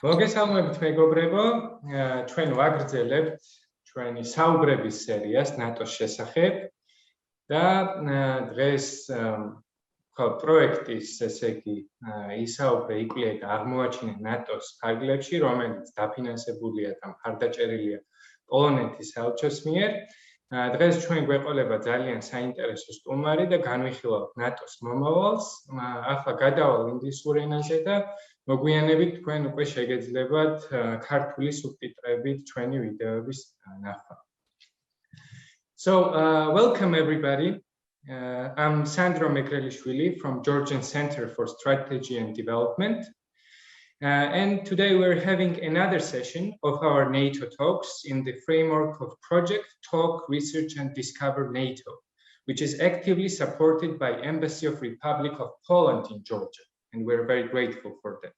მოგესალმებით მეგობრებო, ჩვენ ვაგრძელებთ ჩვენი საუბრების სერიას ნატოს შესახებ და დღეს პროექტის ესე იგი ისაუბრე იკლია და აღმოაჩინა ნატოს ფარგლებში, რომელიც დაფინანსებულია და მხარდაჭერილია პოლონეთის საელჩოს მიერ. დღეს ჩვენ გვეყოლება ძალიან საინტერესო სტუმარი და განვიხილავთ ნატოს მომავალს. ახლა გადავალ ინგლისურ ენაზე და მოგვიანებით თქვენ უკვე შეგეძლებათ ქართული სუბტიტრებით ჩვენი ვიდეოების ნახვა. So, welcome everybody. I'm Sandro Megreliშვილი from Georgian Center for Strategy and Development. And today we're having another session of our NATO talks in the framework of Project Talk, Research and Discover NATO, which is actively supported by Embassy of Republic of Poland in Georgia. And we're very grateful for that.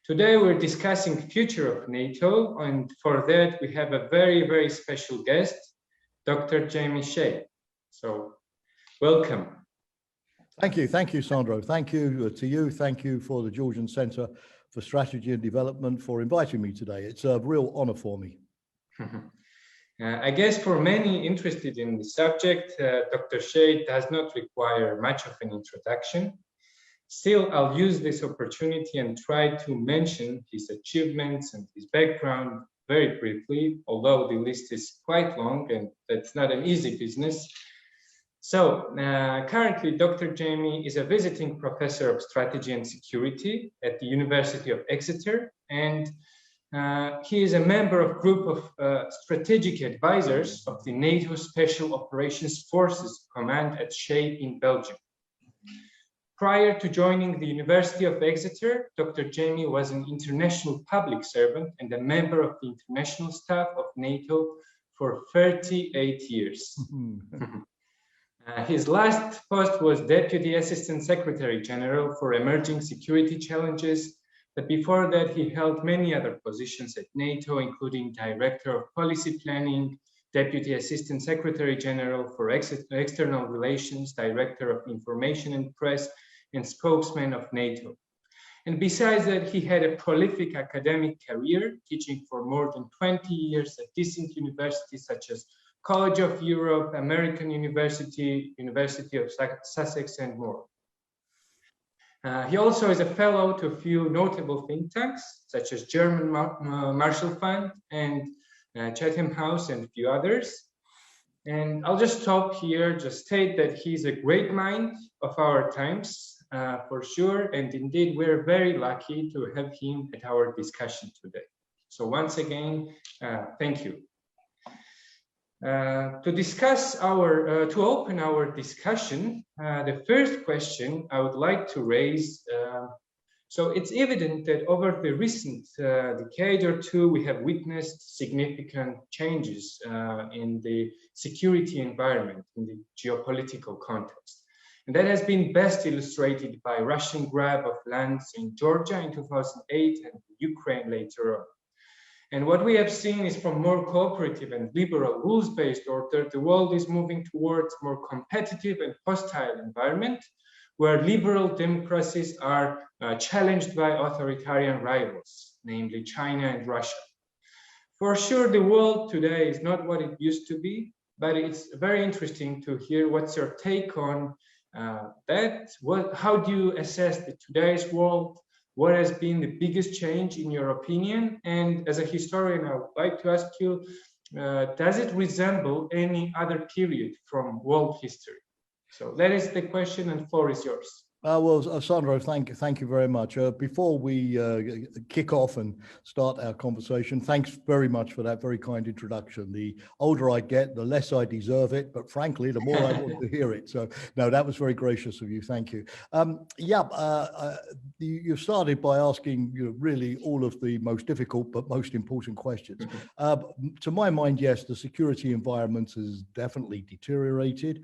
Today we're discussing future of NATO, and for that we have a very, very special guest, Dr. Jaime Shea. So, welcome. Thank you, Sandro. Thank you to you. Thank you for the Georgian Center for Strategy and Development for inviting me today. It's a real honor for me. I guess for many interested in the subject, Dr. Shea does not require much of an introduction. Still, I'll use this opportunity and try to mention his achievements and his background very briefly, although the list is quite long and that's not an easy business. So, currently, Dr. Jaime is a visiting professor of strategy and security at the University of Exeter, and he is a member of group of strategic advisors of the NATO Special Operations Forces Command at Shea in Belgium. Prior to joining the University of Exeter, Dr. Jaime was an international public servant and a member of the international staff of NATO for 38 years. His last post was Deputy Assistant Secretary General for Emerging Security Challenges, but before that he held many other positions at NATO, including Director of Policy Planning, Deputy Assistant Secretary General for External Relations, Director of Information and Press, and spokesman of NATO. And besides that, he had a prolific academic career, teaching for more than 20 years at distinct universities such as College of Europe, American University, University of Sussex, and more. He also is a fellow to a few notable think tanks, such as German Marshall Fund and Chatham House and a few others. And I'll just stop here, just state that he's a great mind of our times, for sure. And indeed, we're very lucky to have him at our discussion today. So once again, thank you. To open our discussion, the first question I would like to raise, so it's evident that over the recent decade or two, we have witnessed significant changes in the security environment, in the geopolitical context. And that has been best illustrated by Russian grab of lands in Georgia in 2008 and Ukraine later on. And what we have seen is from more cooperative and liberal rules-based order, the world is moving towards more competitive and hostile environment where liberal democracies are challenged by authoritarian rivals, namely China and Russia. For sure, the world today is not what it used to be, but it's very interesting to hear what's your take on that. How do you assess today's world? What has been the biggest change in your opinion? And as a historian, I would like to ask you, does it resemble any other period from world history? So that is the question, and the floor is yours. Well, Sandro, thank you very much. Before we kick off and start our conversation, thanks very much for that very kind introduction. The older I get, the less I deserve it, but frankly, the more I want to hear it. So, no, that was very gracious of you. Thank you. You started by asking really all of the most difficult but most important questions. To my mind, yes, the security environment has definitely deteriorated.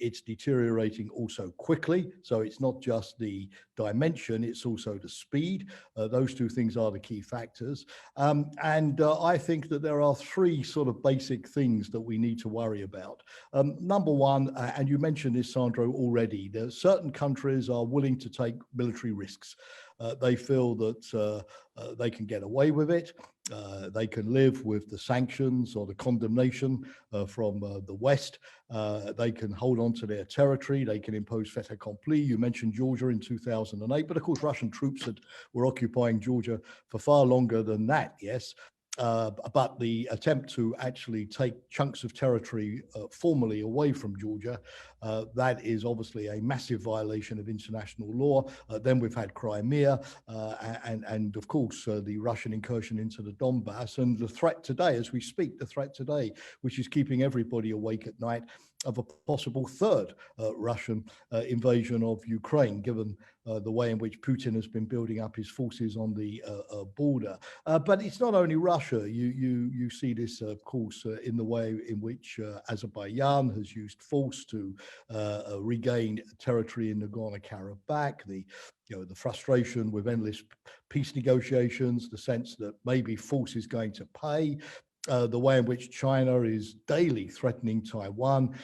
It's deteriorating also quickly, so it's not just the dimension, it's also the speed. Those two things are the key factors. I think that there are three sort of basic things that we need to worry about. Number one, and you mentioned this, Sandro, already, certain countries are willing to take military risks. They feel that they can get away with it. They can live with the sanctions or the condemnation from the West. They can hold on to their territory. They can impose fait accompli. You mentioned Georgia in 2008, but of course Russian troops were occupying Georgia for far longer than that, yes. But the attempt to actually take chunks of territory formally away from Georgia, that is obviously a massive violation of international law. Then we've had Crimea and of course the Russian incursion into the Donbass, and the threat today, as we speak, the threat today, which is keeping everybody awake at night, of a possible third Russian invasion of Ukraine, given the way in which Putin has been building up his forces on the border. But it's not only Russia. You see this, of course, in the way in which Azerbaijan has used force to regain territory in Nagorno-Karabakh, the frustration with endless peace negotiations, the sense that maybe force is going to pay. The way in which China is daily threatening Taiwan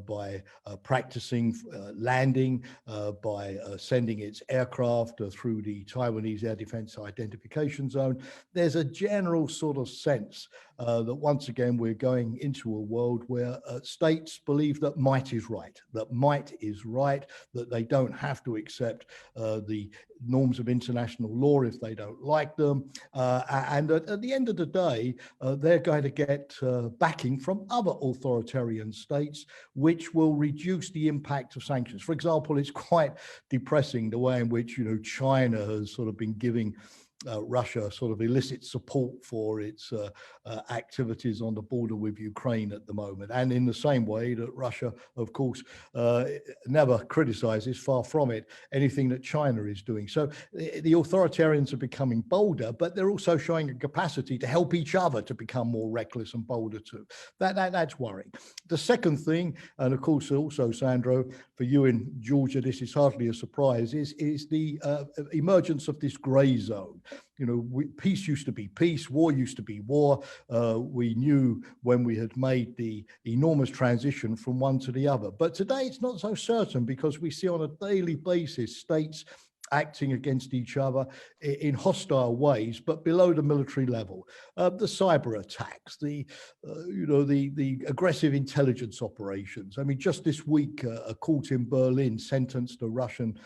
by practicing landing, by sending its aircraft through the Taiwanese air defense identification zone. There's a general sort of sense that once again we're going into a world where states believe that might is right, that they don't have to accept the norms of international law if they don't like them. And at the end of the day, they're going to get backing from other authoritarian states, which will reduce the impact of sanctions. For example, it's quite depressing the way in which, China has sort of been giving Russia sort of illicit support for its activities on the border with Ukraine at the moment. And in the same way that Russia, of course, never criticizes, far from it, anything that China is doing. So the authoritarians are becoming bolder, but they're also showing a capacity to help each other to become more reckless and bolder too. That's worrying. The second thing, and of course also, Sandro, for you in Georgia, this is hardly a surprise, is the emergence of this gray zone. Peace used to be peace, war used to be war. We knew when we had made the enormous transition from one to the other. But today it's not so certain, because we see on a daily basis states acting against each other in hostile ways, but below the military level. The cyber attacks, the aggressive intelligence operations. I mean, just this week, a court in Berlin sentenced a Russian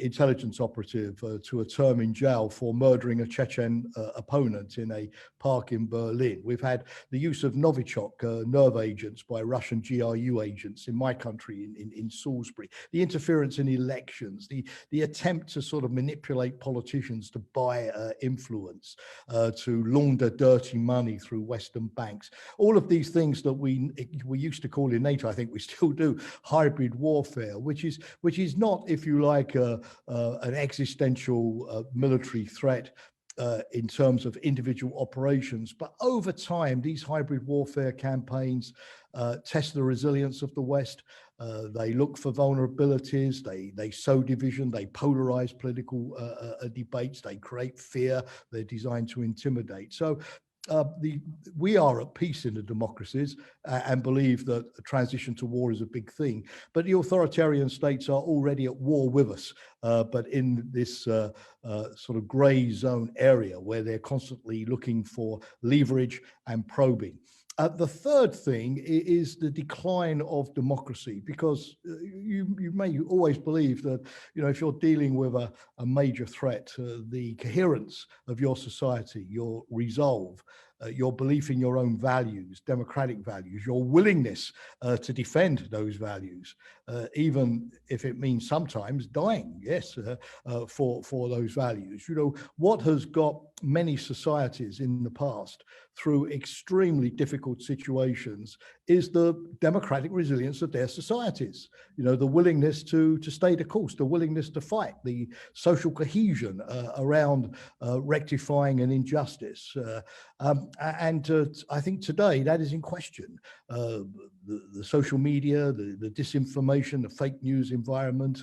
intelligence operative to a term in jail for murdering a Chechen opponent in a park in Berlin. We've had the use of Novichok nerve agents by Russian GRU agents in my country, in Salisbury, the interference in elections, the attempt to sort of manipulate politicians to buy influence, to launder dirty money through Western banks. All of these things that we used to call in NATO, I think we still do, hybrid warfare, which is not, if you like, an existential military threat in terms of individual operations. But over time, these hybrid warfare campaigns test the resilience of the West. They look for vulnerabilities, they sow division, they polarize political debates, they create fear, they're designed to intimidate. So we are at peace in the democracies and believe that a transition to war is a big thing. But the authoritarian states are already at war with us, but in this sort of grey zone area where they're constantly looking for leverage and probing. The third thing is the decline of democracy, because you may always believe that, if you're dealing with a major threat, the coherence of your society, your resolve, your belief in your own values, democratic values, your willingness to defend those values, even if it means sometimes dying, yes, for those values. What has got many societies in the past through extremely difficult situations is the democratic resilience of their societies. The willingness to stay the course, the willingness to fight, the social cohesion around rectifying an injustice. And I think today that is in question. The social media, the disinformation, the fake news environment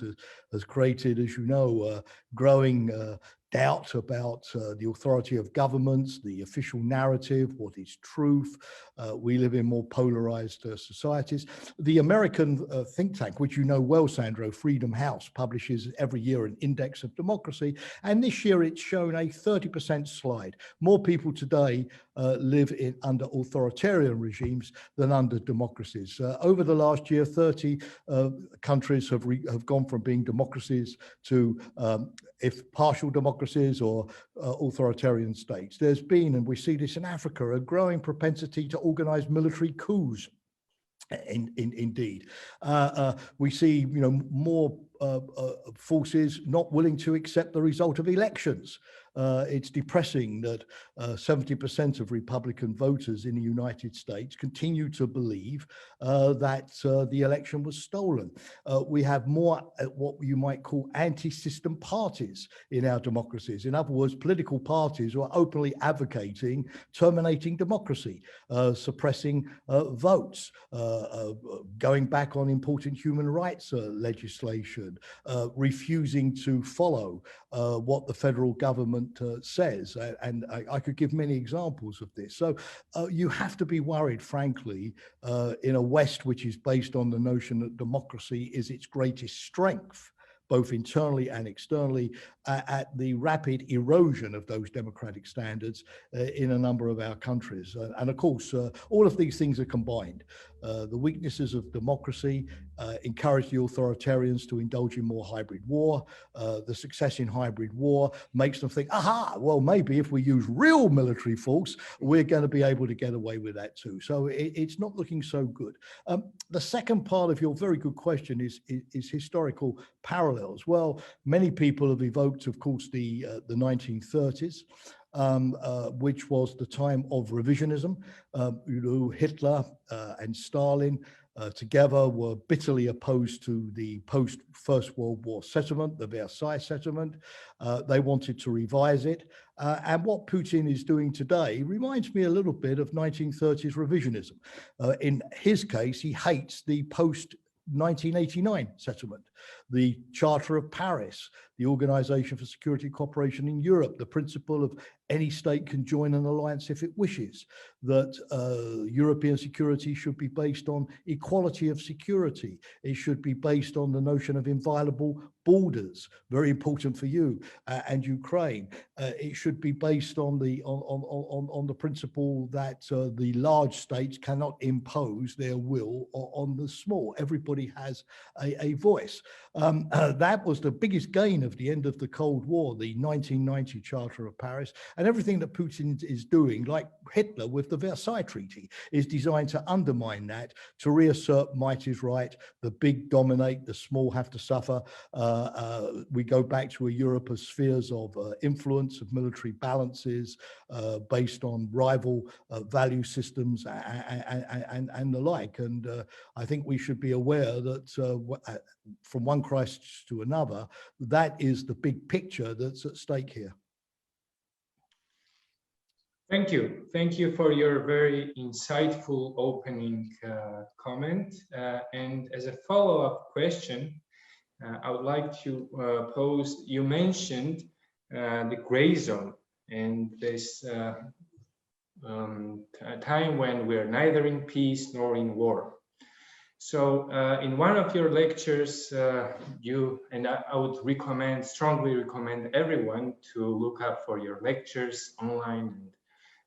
has created, as you know, growing doubt about the authority of governments, the official narrative, what is truth. We live in more polarized societies. The American think tank, which you know well, Sandro, Freedom House, publishes every year an index of democracy. And this year it's shown a 30% slide. More people today live under authoritarian regimes than under democracies. Over the last year, 30 countries have gone from being democracies to if partial democracies or authoritarian states. There's been, and we see this in Africa, a growing propensity to organize military coups. Indeed, we see, more forces not willing to accept the result of elections. It's depressing that 70% of Republican voters in the United States continue to believe that the election was stolen. We have more what you might call anti-system parties in our democracies. In other words, political parties who are openly advocating terminating democracy, suppressing votes, going back on important human rights legislation, refusing to follow what the federal government says, and I could give many examples of this. So you have to be worried, frankly, in a West which is based on the notion that democracy is its greatest strength, both internally and externally, at the rapid erosion of those democratic standards in a number of our countries. And of course, all of these things are combined. The weaknesses of democracy encourage the authoritarians to indulge in more hybrid war. The success in hybrid war makes them think, aha, well, maybe if we use real military force, we're going to be able to get away with that too. So it's not looking so good. The second part of your very good question is historical parallels. Well, many people have evoked, of course, the 1930s. Which was the time of revisionism. Hitler and Stalin together were bitterly opposed to the post-First World War settlement, the Versailles settlement. They wanted to revise it. And what Putin is doing today reminds me a little bit of 1930s revisionism. In his case, he hates the post-1989 settlement, the Charter of Paris, the Organization for Security and Cooperation in Europe, the principle of any state can join an alliance if it wishes, that European security should be based on equality of security. It should be based on the notion of inviolable borders, very important for you and Ukraine. It should be based on the principle that the large states cannot impose their will on the small. Everybody has a voice. That was the biggest gain of the end of the Cold War, the 1990 Charter of Paris, and everything that Putin is doing, like Hitler with the Versailles Treaty, is designed to undermine that, to reassert might is right, the big dominate, the small have to suffer. We go back to a Europe of spheres of influence, of military balances, based on rival value systems and the like. And I think we should be aware that from one crisis to another, that is the big picture that's at stake here. Thank you. Thank you for your very insightful opening comment. And as a follow-up question, I would like to pose, you mentioned the gray zone and this time when we're neither in peace nor in war. So in one of your lectures, you, and I would strongly recommend everyone to look up for your lectures online,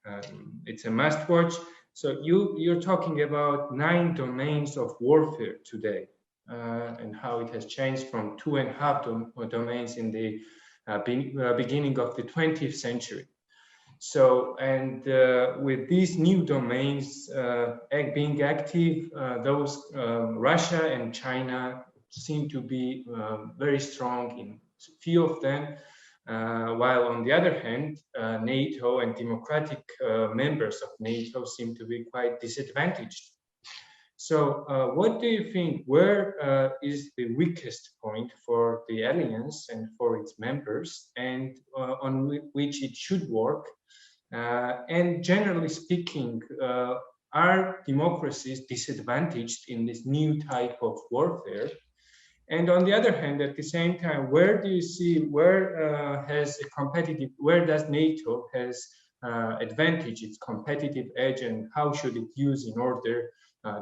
and it's a must watch. So you're talking about 9 domains of warfare today, and how it has changed from 2.5 domains in the beginning of the 20th century. So, and with these new domains being active, those Russia and China seem to be very strong in few of them, while on the other hand, NATO and democratic members of NATO seem to be quite disadvantaged. So what do you think, where is the weakest point for the alliance and for its members, and on which it should work? And generally speaking, are democracies disadvantaged in this new type of warfare? And on the other hand, at the same time, where do you see where does NATO has advantage, its competitive edge, and how should it use in order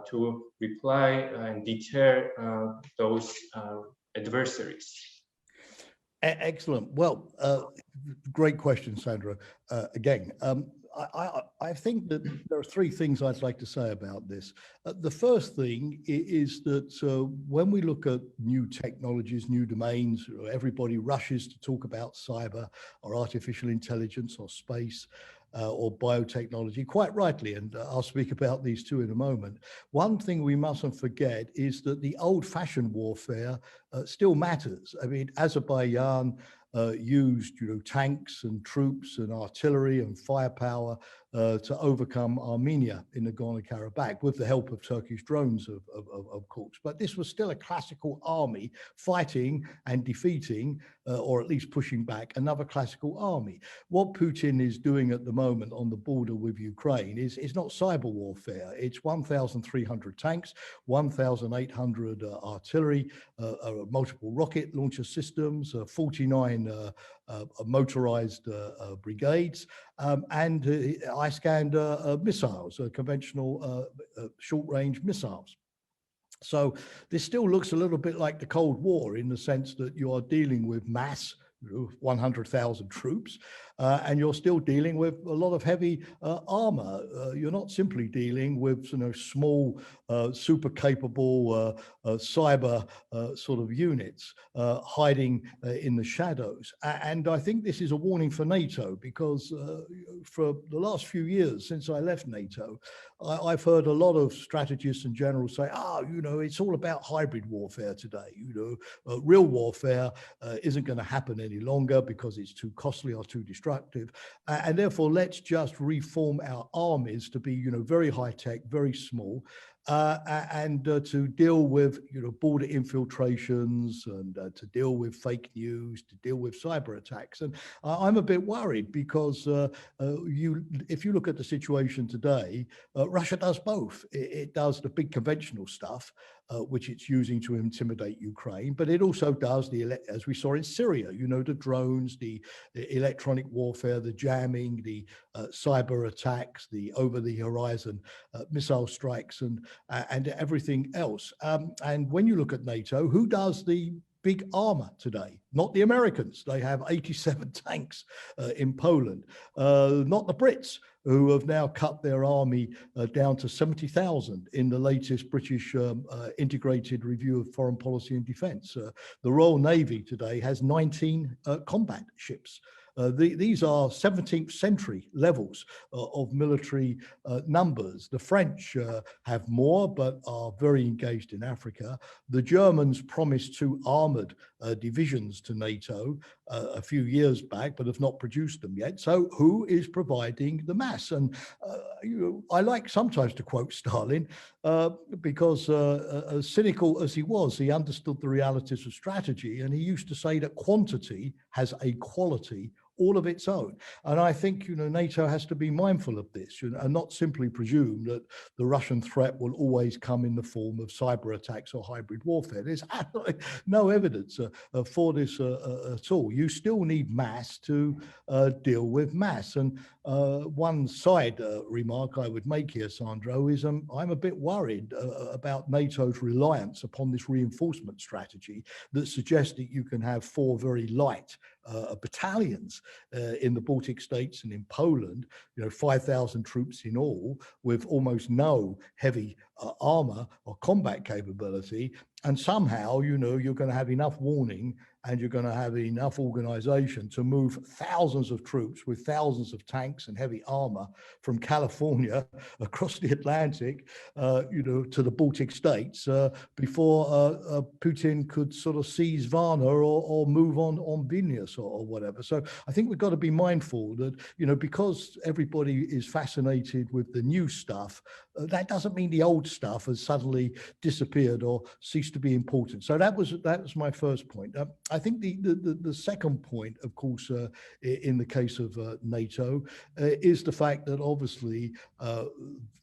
to reply and deter those adversaries? Excellent. Well, great question, Sandro. Again, I think that there are three things I'd like to say about this. The first thing is that when we look at new technologies, new domains, everybody rushes to talk about cyber or artificial intelligence or space or biotechnology, quite rightly, and I'll speak about these two in a moment. One thing we mustn't forget is that the old-fashioned warfare still matters. I mean, Azerbaijan used, tanks and troops and artillery and firepower to overcome Armenia in Nagorno-Karabakh with the help of Turkish drones, of course. But this was still a classical army fighting and defeating, or at least pushing back, another classical army. What Putin is doing at the moment on the border with Ukraine is not cyber warfare. It's 1,300 tanks, 1,800 artillery, multiple rocket launcher systems, 49 motorized brigades, and Iskander missiles, conventional short-range missiles. So this still looks a little bit like the Cold War in the sense that you are dealing with mass, 100,000 troops, and you're still dealing with a lot of heavy armor. You're not simply dealing with small, super capable cyber sort of units hiding in the shadows. And I think this is a warning for NATO, because for the last few years since I left NATO, I've heard a lot of strategists and generals say, it's all about hybrid warfare today. Real warfare isn't going to happen any longer because it's too costly or too destructive. And therefore, let's just reform our armies to be, very high tech, very small, and to deal with, border infiltrations and to deal with fake news, to deal with cyber attacks. And I'm a bit worried because if you look at the situation today, Russia does both. It does the big conventional stuff, which it's using to intimidate Ukraine, but it also does as we saw in Syria, the drones, the electronic warfare, the jamming, the cyber attacks, the over-the-horizon missile strikes, and everything else. And when you look at NATO, who does the big armor today? Not the Americans. They have 87 tanks in Poland. Not the Brits, who have now cut their army down to 70,000 in the latest British integrated review of foreign policy and defence. The Royal Navy today has 19 combat ships. These are 17th century levels of military numbers. The French have more, but are very engaged in Africa. The Germans promised 2 armoured divisions to NATO a few years back, but have not produced them yet. So who is providing the mass? And I like sometimes to quote Stalin, because as cynical as he was, he understood the realities of strategy, and he used to say that quantity has a quality all of its own. And I think, NATO has to be mindful of this, and not simply presume that the Russian threat will always come in the form of cyber attacks or hybrid warfare. There's absolutely no evidence for this at all. You still need mass to deal with mass. And one side remark I would make here, Sandro, is I'm a bit worried about NATO's reliance upon this reinforcement strategy that suggests that you can have 4 very light battalions in the Baltic states and in Poland, 5,000 troops in all, with almost no heavy armor or combat capability. And somehow, you're going to have enough warning and you're going to have enough organization to move thousands of troops with thousands of tanks and heavy armor from California across the Atlantic, to the Baltic states before Putin could sort of seize Varna or move on Vilnius or whatever. So I think we've got to be mindful that, because everybody is fascinated with the new stuff, that doesn't mean the old stuff has suddenly disappeared or ceased to be important. So that was my first point. I think the second point, of course, in the case of NATO, is the fact that obviously our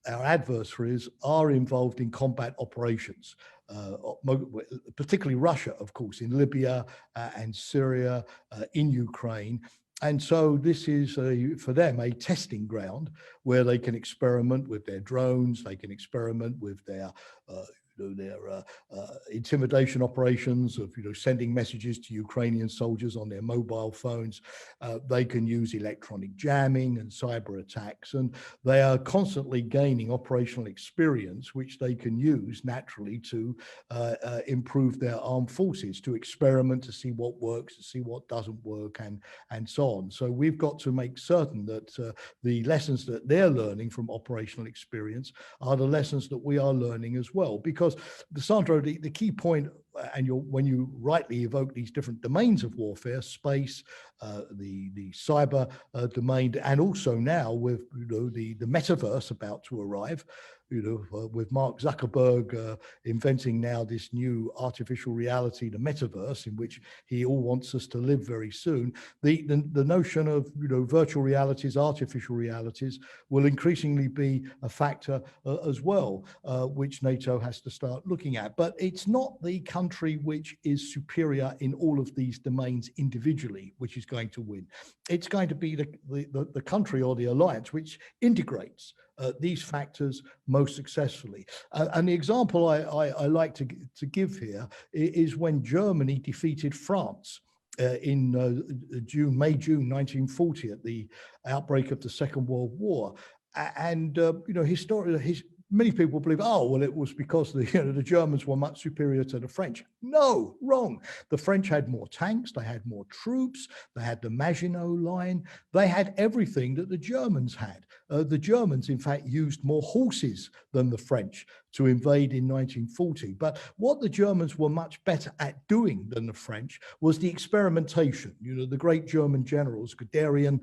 adversaries are involved in combat operations. particularly Russia, of course, in Libya and Syria, in Ukraine. And so this is, for them, a testing ground where they can experiment with their drones, they can experiment with their intimidation operations of sending messages to Ukrainian soldiers on their mobile phones. They can use electronic jamming and cyber attacks, and they are constantly gaining operational experience which they can use naturally to improve their armed forces, to experiment, to see what works, to see what doesn't work, and so on. So we've got to make certain that the lessons that they're learning from operational experience are the lessons that we are learning as well. Because Sandro, the key point, and when you rightly evoke these different domains of warfare, space, the cyber domain, and also now with the metaverse about to arrive, with Mark Zuckerberg inventing now this new artificial reality, the metaverse, in which he all wants us to live very soon. The notion of virtual realities, artificial realities, will increasingly be a factor as well, which NATO has to start looking at. But it's not the country which is superior in all of these domains individually which is going to win. It's going to be the country or the alliance which integrates these factors most successfully. And the example I like to give here is when Germany defeated France in May, June 1940 at the outbreak of the Second World War. And many people believe, oh, well, it was because the Germans were much superior to the French. No, wrong. The French had more tanks, they had more troops, they had the Maginot Line, they had everything that the Germans had. The Germans, in fact, used more horses than the French to invade in 1940. But what the Germans were much better at doing than the French was the experimentation. The great German generals, Guderian,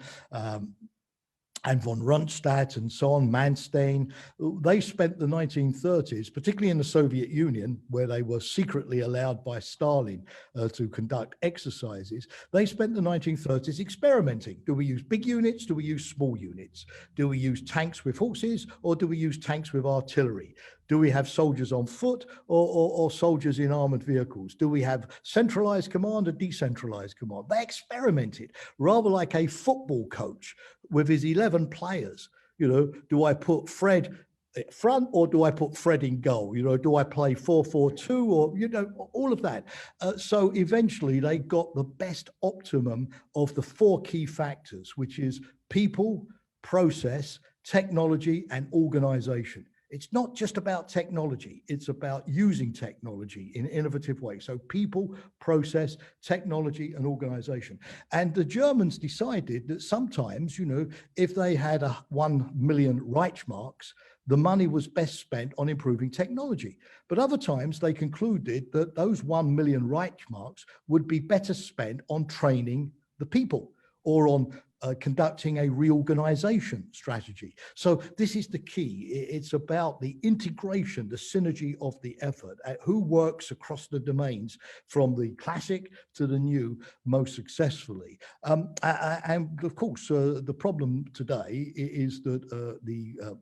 and von Rundstedt and so on, Manstein, they spent the 1930s, particularly in the Soviet Union, where they were secretly allowed by Stalin to conduct exercises. They spent the 1930s experimenting. Do we use big units? Do we use small units? Do we use tanks with horses, or do we use tanks with artillery? Do we have soldiers on foot or soldiers in armored vehicles? Do we have centralized command or decentralized command? They experimented, rather like a football coach with his 11 players. Do I put Fred front or do I put Fred in goal? Do I play 4-4-2 or, all of that. So eventually they got the best optimum of the four key factors, which is people, process, technology, and organization. It's not just about technology, it's about using technology in innovative ways. So people, process, technology, and organization. And the Germans decided that sometimes, if they had 1 million Reichsmarks, the money was best spent on improving technology. But other times they concluded that those 1 million Reichsmarks would be better spent on training the people or on conducting a reorganization strategy. So this is the key. It's about the integration, the synergy of the effort, who works across the domains from the classic to the new most successfully. And of course, the problem today is that the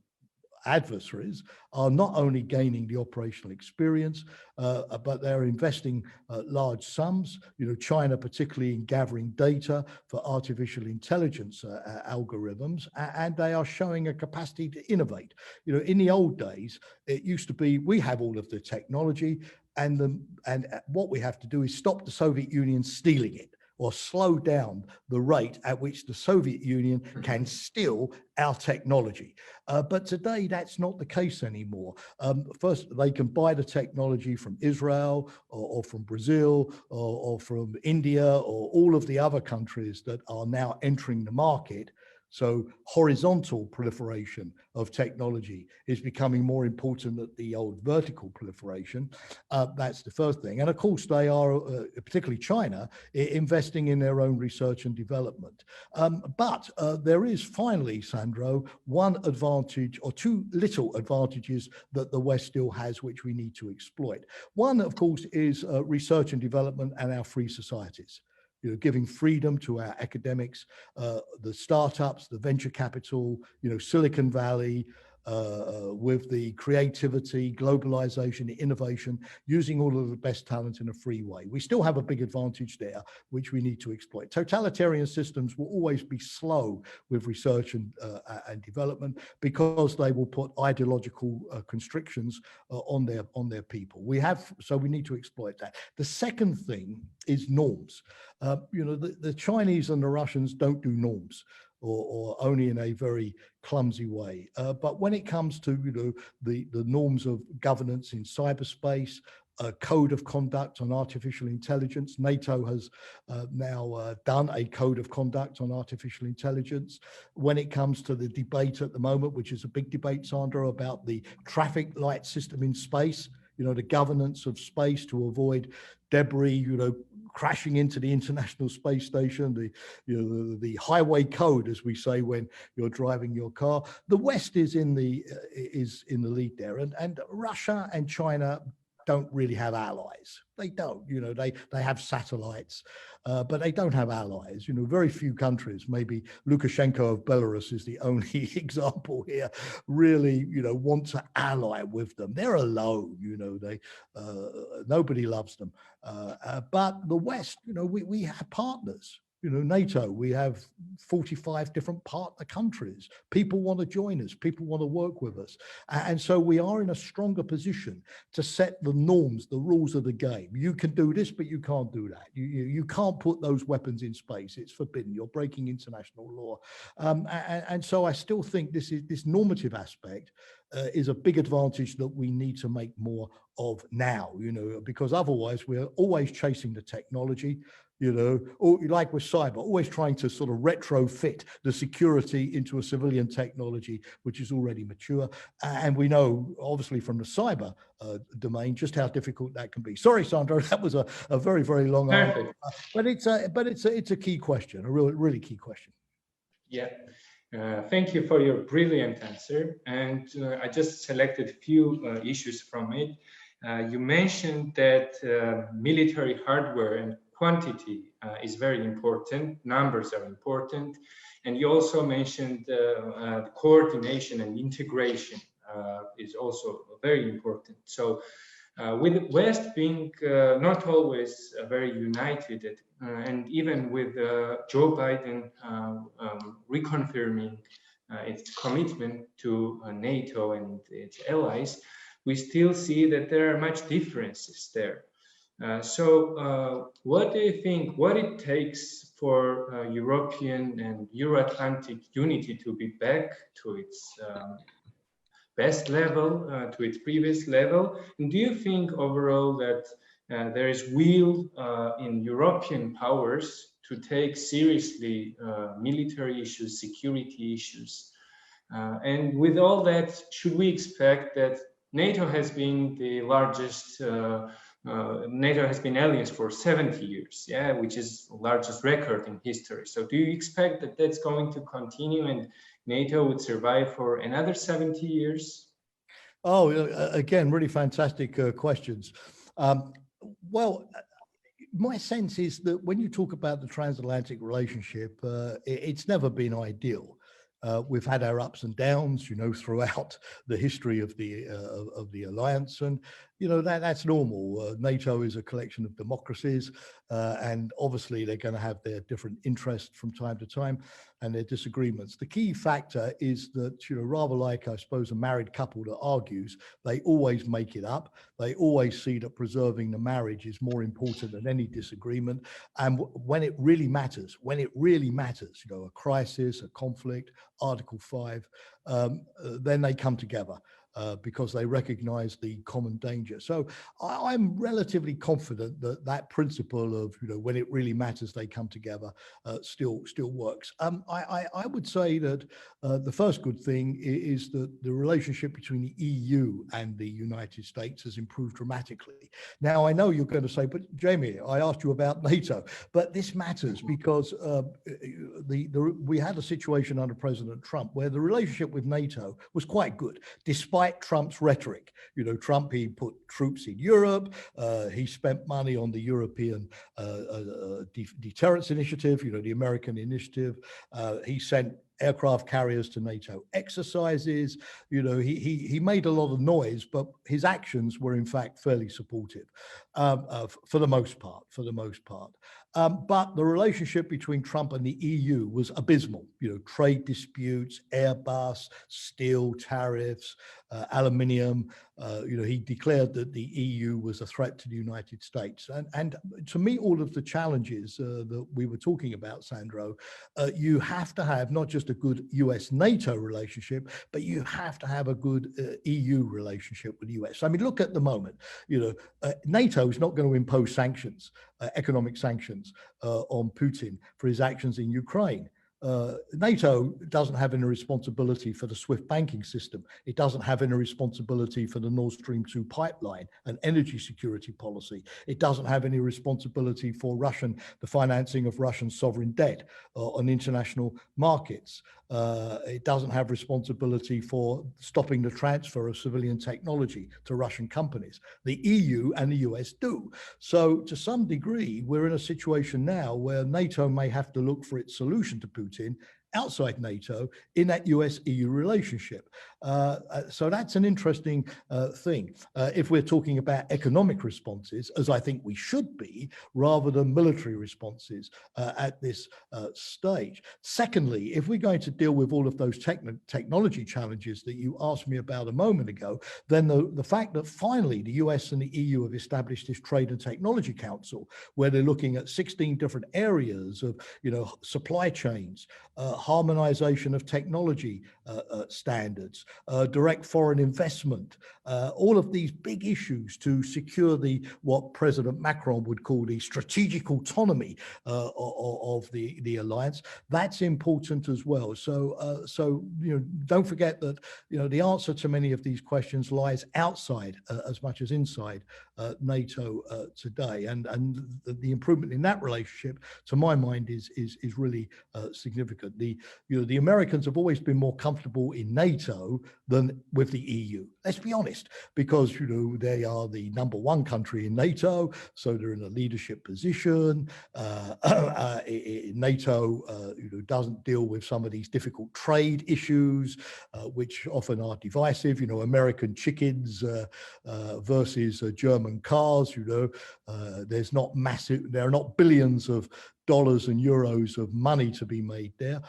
adversaries are not only gaining the operational experience, but they're investing large sums, China particularly in gathering data for artificial intelligence algorithms, and they are showing a capacity to innovate. In the old days, it used to be, we have all of the technology, and what we have to do is stop the Soviet Union stealing it, or slow down the rate at which the Soviet Union can steal our technology. But today, that's not the case anymore. First, they can buy the technology from Israel or from Brazil or from India or all of the other countries that are now entering the market. So horizontal proliferation of technology is becoming more important than the old vertical proliferation. That's the first thing. And of course, they are, particularly China, investing in their own research and development. But there is finally, Sandro, one advantage or two little advantages that the West still has, which we need to exploit. One, of course, is research and development and our free societies. Giving freedom to our academics, the startups, the venture capital, Silicon Valley, with the creativity, globalization, innovation, using all of the best talent in a free way. We still have a big advantage there, which we need to exploit. Totalitarian systems will always be slow with research and development because they will put ideological constrictions on their people. So we need to exploit that. The second thing is norms. The Chinese and the Russians don't do norms, or only in a very clumsy way. But when it comes to the norms of governance in cyberspace, a code of conduct on artificial intelligence, NATO has now done a code of conduct on artificial intelligence. When it comes to the debate at the moment, which is a big debate, Sandro, about the traffic light system in space, the governance of space to avoid debris, crashing into the International Space Station, the highway code, as we say when you're driving your car. The West is in the lead there, and Russia and China don't really have allies. They don't, they have satellites, but they don't have allies. Very few countries, maybe Lukashenko of Belarus is the only example here, really, want to ally with them. They're alone, nobody loves them. But the West, we have partners. NATO, we have 45 different partner countries. People want to join us. People want to work with us. And so we are in a stronger position to set the norms, the rules of the game. You can do this, but you can't do that. You can't put those weapons in space. It's forbidden. You're breaking international law. And so I still think this normative aspect is a big advantage that we need to make more of now, because otherwise we're always chasing the technology, or like with cyber, always trying to sort of retrofit the security into a civilian technology, which is already mature. And we know, obviously, from the cyber domain, just how difficult that can be. Sorry, Sandro, that was a very, very long answer. But it's a key question, a really key question. Yeah. Thank you for your brilliant answer. And I just selected a few issues from it. You mentioned that military hardware and quantity is very important. Numbers are important. And you also mentioned the coordination and integration is also very important. So with the West being not always very united, and even with Joe Biden reconfirming its commitment to NATO and its allies, we still see that there are much differences there. So what do you think, what it takes for European and Euro-Atlantic unity to be back to its best level, to its previous level? And do you think overall that there is will in European powers to take seriously military issues, security issues? And with all that, should we expect that NATO has been the largest, NATO has been alliance for 70 years, yeah, which is the largest record in history. So do you expect that that's going to continue and NATO would survive for another 70 years? Oh, again, really fantastic questions. Well, my sense is that when you talk about the transatlantic relationship, it's never been ideal. We've had our ups and downs, throughout the history of the alliance, and that's normal. NATO is a collection of democracies, and obviously they're going to have their different interests from time to time and their disagreements. The key factor is that, rather like, I suppose, a married couple that argues, they always make it up. They always see that preserving the marriage is more important than any disagreement. And when it really matters, a crisis, a conflict, Article 5, then they come together. Because they recognize the common danger. So I'm relatively confident that that principle of, when it really matters, they come together still works. I would say that the first good thing is that the relationship between the EU and the United States has improved dramatically. Now, I know you're going to say, but Jamie, I asked you about NATO, but this matters because we had a situation under President Trump where the relationship with NATO was quite good, despite Trump's rhetoric. Trump, he put troops in Europe, he spent money on the European deterrence initiative, the American initiative. He sent aircraft carriers to NATO exercises. You know, he made a lot of noise, but his actions were in fact fairly supportive for the most part. But the relationship between Trump and the EU was abysmal. You know, trade disputes, Airbus, steel tariffs, aluminium. You know, he declared that the EU was a threat to the United States. And to meet all of the challenges that we were talking about, Sandro, you have to have not just a good US-NATO relationship, but you have to have a good EU relationship with the US. I mean, look at the moment. You know, NATO is not going to impose sanctions, economic sanctions on Putin for his actions in Ukraine. NATO doesn't have any responsibility for the SWIFT banking system. It doesn't have any responsibility for the Nord Stream 2 pipeline and energy security policy. It doesn't have any responsibility for the financing of Russian sovereign debt on international markets. It doesn't have responsibility for stopping the transfer of civilian technology to Russian companies. The EU and the US do. So to some degree, we're in a situation now where NATO may have to look for its solution to Putin outside NATO in that US-EU relationship. So that's an interesting thing. If we're talking about economic responses, as I think we should be, rather than military responses at this stage. Secondly, if we're going to deal with all of those technology challenges that you asked me about a moment ago, then the fact that finally the US and the EU have established this Trade and Technology Council, where they're looking at 16 different areas of, you know, supply chains, harmonization of technology standards, direct foreign investment, all of these big issues to secure what President Macron would call the strategic autonomy of the alliance. That's important as well. So you know, don't forget that, you know, the answer to many of these questions lies outside as much as inside NATO today, and the improvement in that relationship, to my mind, is really significant. The Americans have always been more comfortable in NATO than with the EU. Let's be honest, because, you know, they are the #1 country in NATO, so they're in a leadership position. NATO, you know, doesn't deal with some of these difficult trade issues, which often are divisive. You know, American chickens versus German cars. You know, there are not billions of dollars and euros of money to be made there,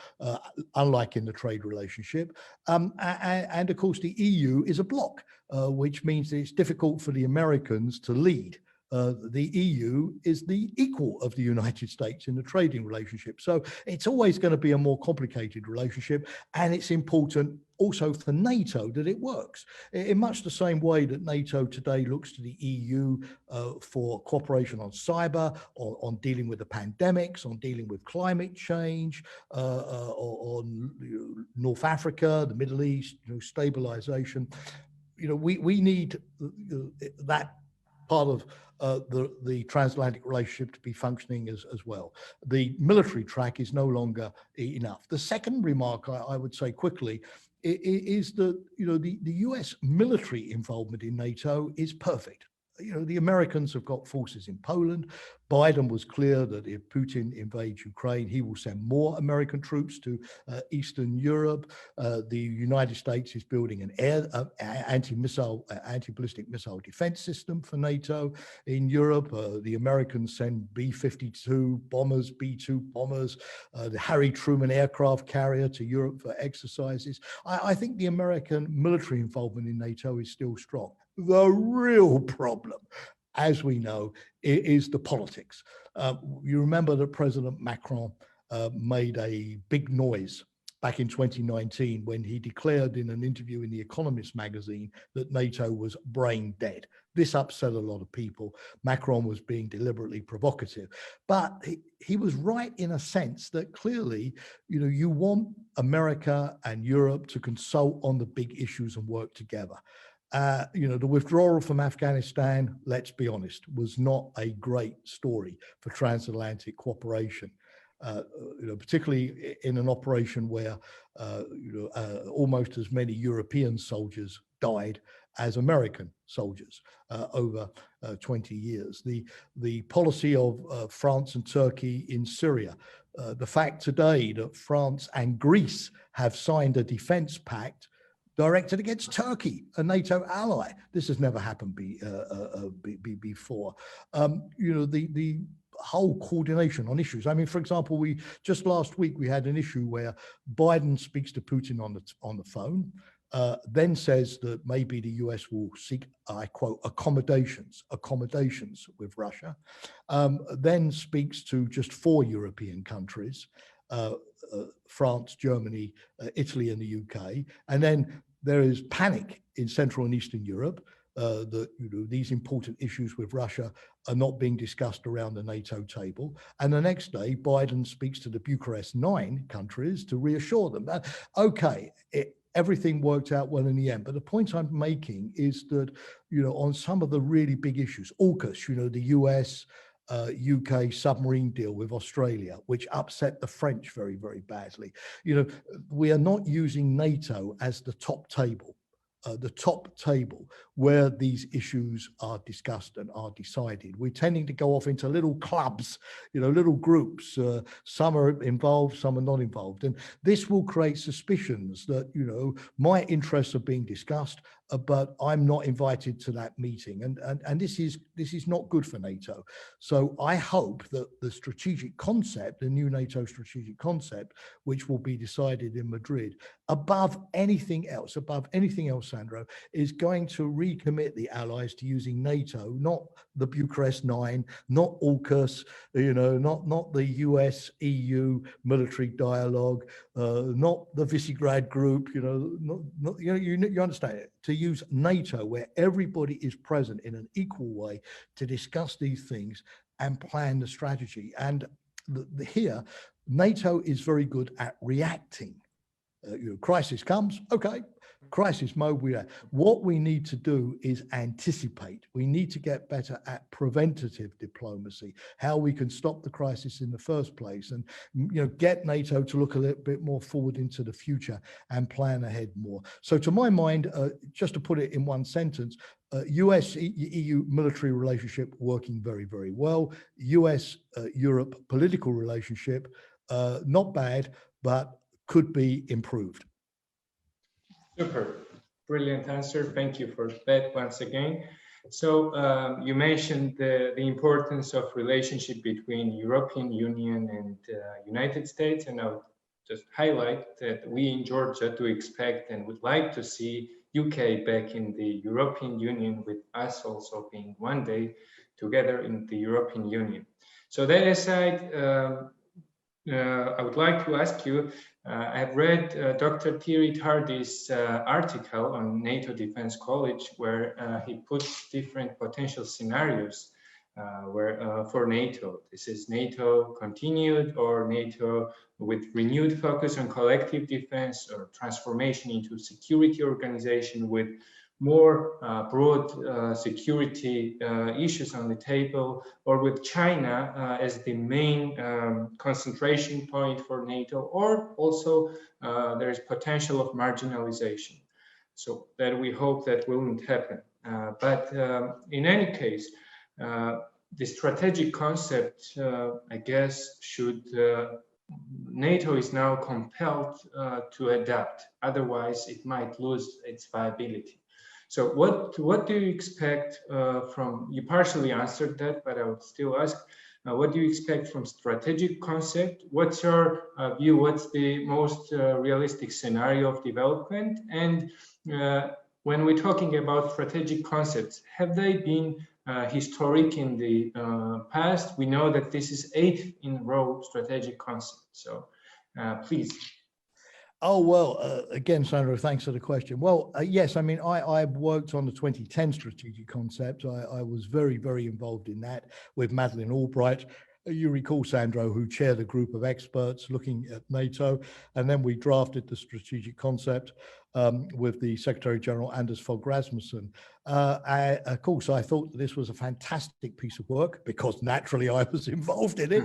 unlike in the trade relationship. And of course, the EU is a bloc, which means that it's difficult for the Americans to lead. The EU is the equal of the United States in the trading relationship. So it's always going to be a more complicated relationship. And it's important also for NATO that it works in much the same way that NATO today looks to the EU for cooperation on cyber, on dealing with the pandemics, on dealing with climate change, on North Africa, the Middle East, you know, stabilization. You know, we need that part of the transatlantic relationship to be functioning as well. The military track is no longer enough. The second remark I would say quickly is that, you know, the US military involvement in NATO is perfect. You know, the Americans have got forces in Poland. Biden was clear that if Putin invades Ukraine, he will send more American troops to Eastern Europe. The United States is building an anti-ballistic missile defense system for NATO in Europe. The Americans send B-52 bombers, B-2 bombers, the Harry Truman aircraft carrier to Europe for exercises. I think the American military involvement in NATO is still strong. The real problem, as we know, is the politics. You remember that President Macron made a big noise back in 2019 when he declared in an interview in The Economist magazine that NATO was brain dead. This upset a lot of people. Macron was being deliberately provocative, but he was right in a sense that clearly, you know, you want America and Europe to consult on the big issues and work together. You know, the withdrawal from Afghanistan, let's be honest, was not a great story for transatlantic cooperation. You know, particularly in an operation where you know, almost as many European soldiers died as American soldiers over 20 years. The policy of France and Turkey in Syria the fact today that France and Greece have signed a defense pact directed against Turkey, a NATO ally. This has never happened before. You know, the whole coordination on issues. I mean, for example, just last week we had an issue where Biden speaks to Putin on the phone, then says that maybe the US will seek, I quote, accommodations with Russia, then speaks to just 4 European countries, France, Germany, Italy, and the UK, and then there is panic in Central and Eastern Europe that, you know, these important issues with Russia are not being discussed around the NATO table. And the next day, Biden speaks to the Bucharest 9 countries to reassure them that, okay, everything worked out well in the end. But the point I'm making is that, you know, on some of the really big issues, AUKUS, you know, the US, UK submarine deal with Australia, which upset the French very, very badly. You know, we are not using NATO as the top table where these issues are discussed and are decided. We're tending to go off into little clubs, you know, little groups. Some are involved, some are not involved. And this will create suspicions that, you know, my interests are being discussed, but I'm not invited to that meeting. And this is not good for NATO. So I hope that the strategic concept, the new NATO strategic concept, which will be decided in Madrid, above anything else, Sandro, is going to recommit the allies to using NATO, not the Bucharest 9, not AUKUS, you know, not the US EU military dialogue, not the Visegrad group, you know, you understand it. To use NATO, where everybody is present in an equal way to discuss these things and plan the strategy. And here, NATO is very good at reacting. You know, crisis comes, okay, crisis mode, we are. What we need to do is anticipate. We need to get better at preventative diplomacy, how we can stop the crisis in the first place, and, you know, get NATO to look a little bit more forward into the future and plan ahead more. So to my mind, just to put it in one sentence, US-EU military relationship working very, very well. US-Europe political relationship, not bad, but could be improved. Super, brilliant answer. Thank you for that once again. So you mentioned the importance of relationship between European Union and United States, and I'll just highlight that we in Georgia do expect and would like to see UK back in the European Union, with us also being one day together in the European Union. So that aside, I would like to ask you, I have read Dr. Thierry Tardy's article on NATO Defense College, where he puts different potential scenarios for NATO. This is NATO continued, or NATO with renewed focus on collective defense, or transformation into security organization with more broad security issues on the table, or with China as the main concentration point for NATO, or also there is potential of marginalization. So that we hope that won't happen. But in any case, the strategic concept, I guess, should NATO is now compelled to adapt. Otherwise, it might lose its viability. So what do you expect from, you partially answered that, but I would still ask, what do you expect from strategic concept? What's your view? What's the most realistic scenario of development? And when we're talking about strategic concepts, have they been historic in the past? We know that this is 8th in a row strategic concept. So please. Oh, well, again, Sandro, thanks for the question. Well, yes, I mean, I worked on the 2010 strategic concept. I was very, very involved in that with Madeleine Albright. You recall, Sandro, who chaired a group of experts looking at NATO, and then we drafted the strategic concept with the Secretary General Anders Fogh Rasmussen. Of course, I thought that this was a fantastic piece of work, because naturally I was involved in it.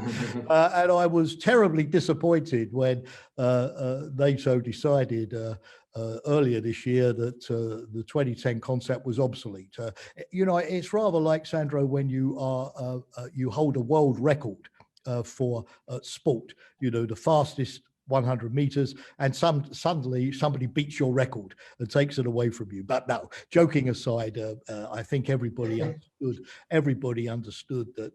And I was terribly disappointed when NATO decided earlier this year that the 2010 concept was obsolete. You know, it's rather like, Sandro, when you hold a world record for sport, the fastest 100 meters, and suddenly somebody beats your record and takes it away from you. But no, joking aside, I think everybody understood that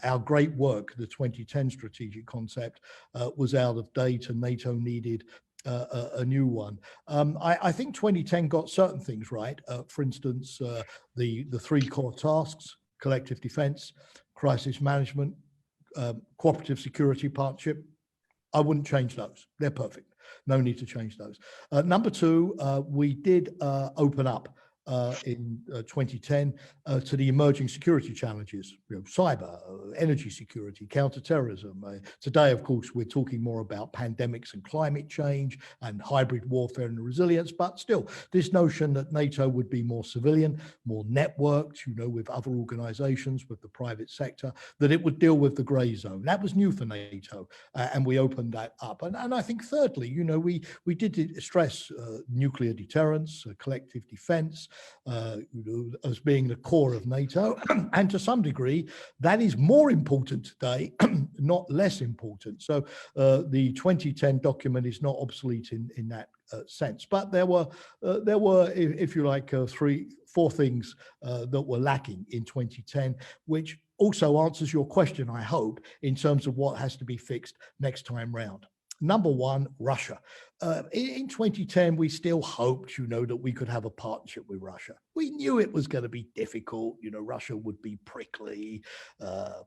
our great work, the 2010 strategic concept, was out of date, and NATO needed a new one. I think 2010 got certain things right. For instance, the three core tasks: collective defense, crisis management, cooperative security partnership. I wouldn't change those. They're perfect. No need to change those. Number two, we did open up in 2010 to the emerging security challenges, cyber, energy security, counterterrorism. Today, of course, we're talking more about pandemics and climate change and hybrid warfare and resilience, but still, this notion that NATO would be more civilian, more networked, with other organizations, with the private sector, that it would deal with the gray zone. That was new for NATO, and we opened that up. And I think thirdly, we did stress nuclear deterrence, collective defense, as being the core of NATO, and to some degree that is more important today, not less important. So the 2010 document is not obsolete in that sense, but there were if you like 3-4 things that were lacking in 2010, which also answers your question, I hope, in terms of what has to be fixed next time round. Number one, Russia. In 2010, we still hoped, that we could have a partnership with Russia. We knew it was going to be difficult. Russia would be prickly,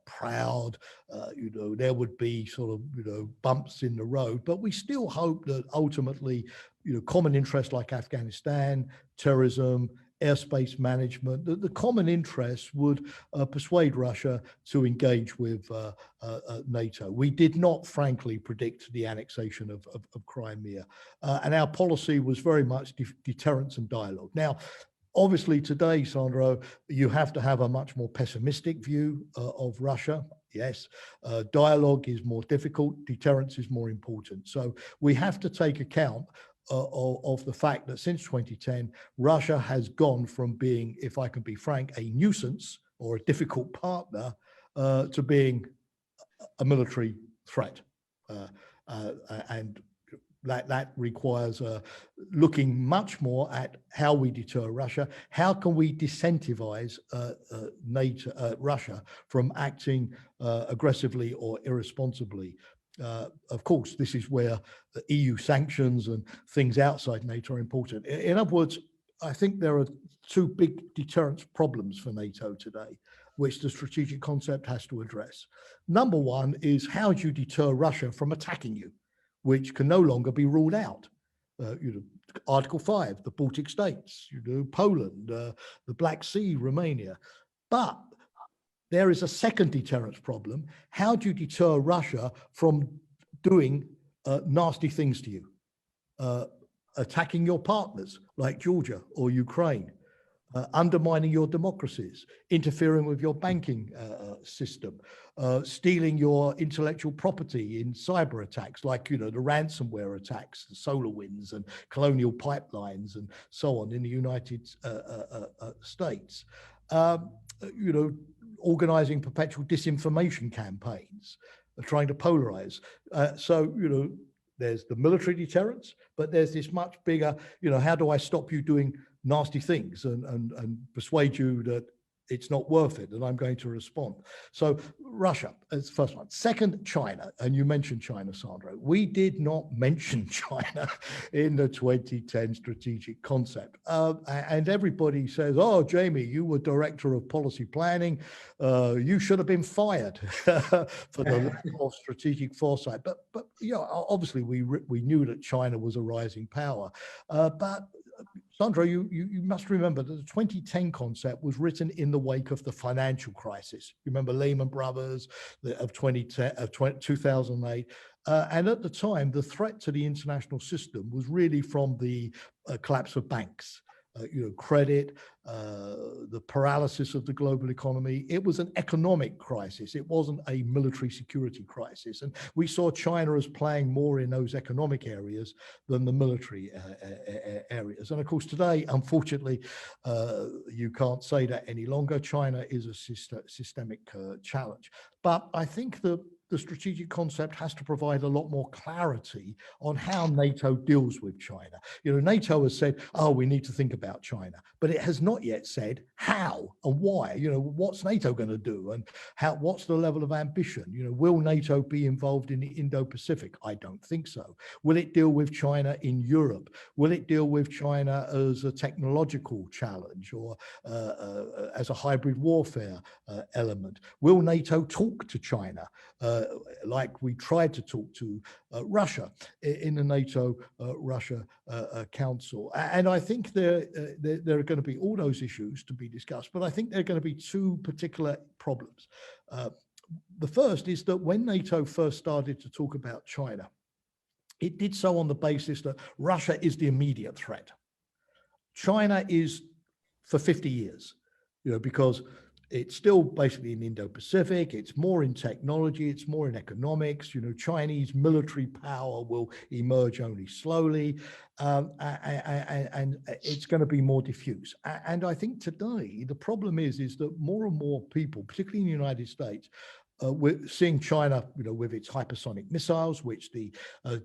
proud. There would be sort of, bumps in the road. But we still hoped that ultimately, common interests like Afghanistan, terrorism, airspace management, the common interests would persuade Russia to engage with NATO. We did not, frankly, predict the annexation of Crimea. And our policy was very much deterrence and dialogue. Now, obviously today, Sandro, you have to have a much more pessimistic view of Russia. Yes, dialogue is more difficult, deterrence is more important. So we have to take account of the fact that since 2010, Russia has gone from being, if I can be frank, a nuisance or a difficult partner to being a military threat. And that requires looking much more at how we deter Russia. How can we disincentivize Russia from acting aggressively or irresponsibly? Of course, this is where the EU sanctions and things outside NATO are important. In other words, I think there are two big deterrence problems for NATO today, which the strategic concept has to address. Number one is, how do you deter Russia from attacking you, which can no longer be ruled out? Article 5, the Baltic states, Poland, the Black Sea, Romania. But there is a second deterrence problem. How do you deter Russia from doing nasty things to you? Attacking your partners like Georgia or Ukraine, undermining your democracies, interfering with your banking system, stealing your intellectual property in cyber attacks like, the ransomware attacks, the SolarWinds and Colonial Pipelines and so on in the United States. Organizing perpetual disinformation campaigns, trying to polarize. So, there's the military deterrence, but there's this much bigger, how do I stop you doing nasty things and persuade you that it's not worth it, and I'm going to respond. So Russia is the first one. Second, China, and you mentioned China, Sandro. We did not mention China in the 2010 strategic concept. And everybody says, oh, Jamie, you were director of policy planning. You should have been fired for the lack of strategic foresight. But obviously we knew that China was a rising power. But Sandro, you must remember that the 2010 concept was written in the wake of the financial crisis. You remember Lehman Brothers of 2008. And at the time, the threat to the international system was really from the collapse of banks. Credit, the paralysis of the global economy. It was an economic crisis. It wasn't a military security crisis. And we saw China as playing more in those economic areas than the military areas. And of course, today, unfortunately, you can't say that any longer. China is a systemic challenge. But I think that the strategic concept has to provide a lot more clarity on how NATO deals with China. NATO has said, oh, we need to think about China, but it has not yet said how and why. What's NATO going to do, and what's the level of ambition? Will NATO be involved in the Indo-Pacific? I don't think so. Will it deal with China in Europe? Will it deal with China as a technological challenge or as a hybrid warfare element? Will NATO talk to China like we tried to talk to Russia in the NATO-Russia Council? And I think there are going to be all those issues to be discussed, but I think there are going to be two particular problems. The first is that when NATO first started to talk about China, it did so on the basis that Russia is the immediate threat. China is for 50 years, because it's still basically in Indo-Pacific, it's more in technology, it's more in economics, Chinese military power will emerge only slowly, and it's going to be more diffuse. And I think today, the problem is that more and more people, particularly in the United States, we're seeing China, with its hypersonic missiles, which the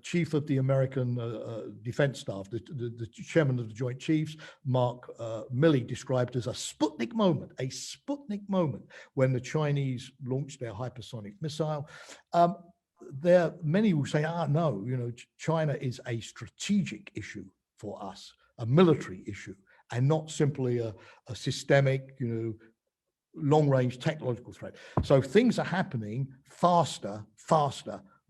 chief of the American Defense Staff, the chairman of the Joint Chiefs, Mark Milley, described as a Sputnik moment when the Chinese launched their hypersonic missile. Many will say, no, China is a strategic issue for us, a military issue, and not simply a systemic, long-range technological threat. So things are happening faster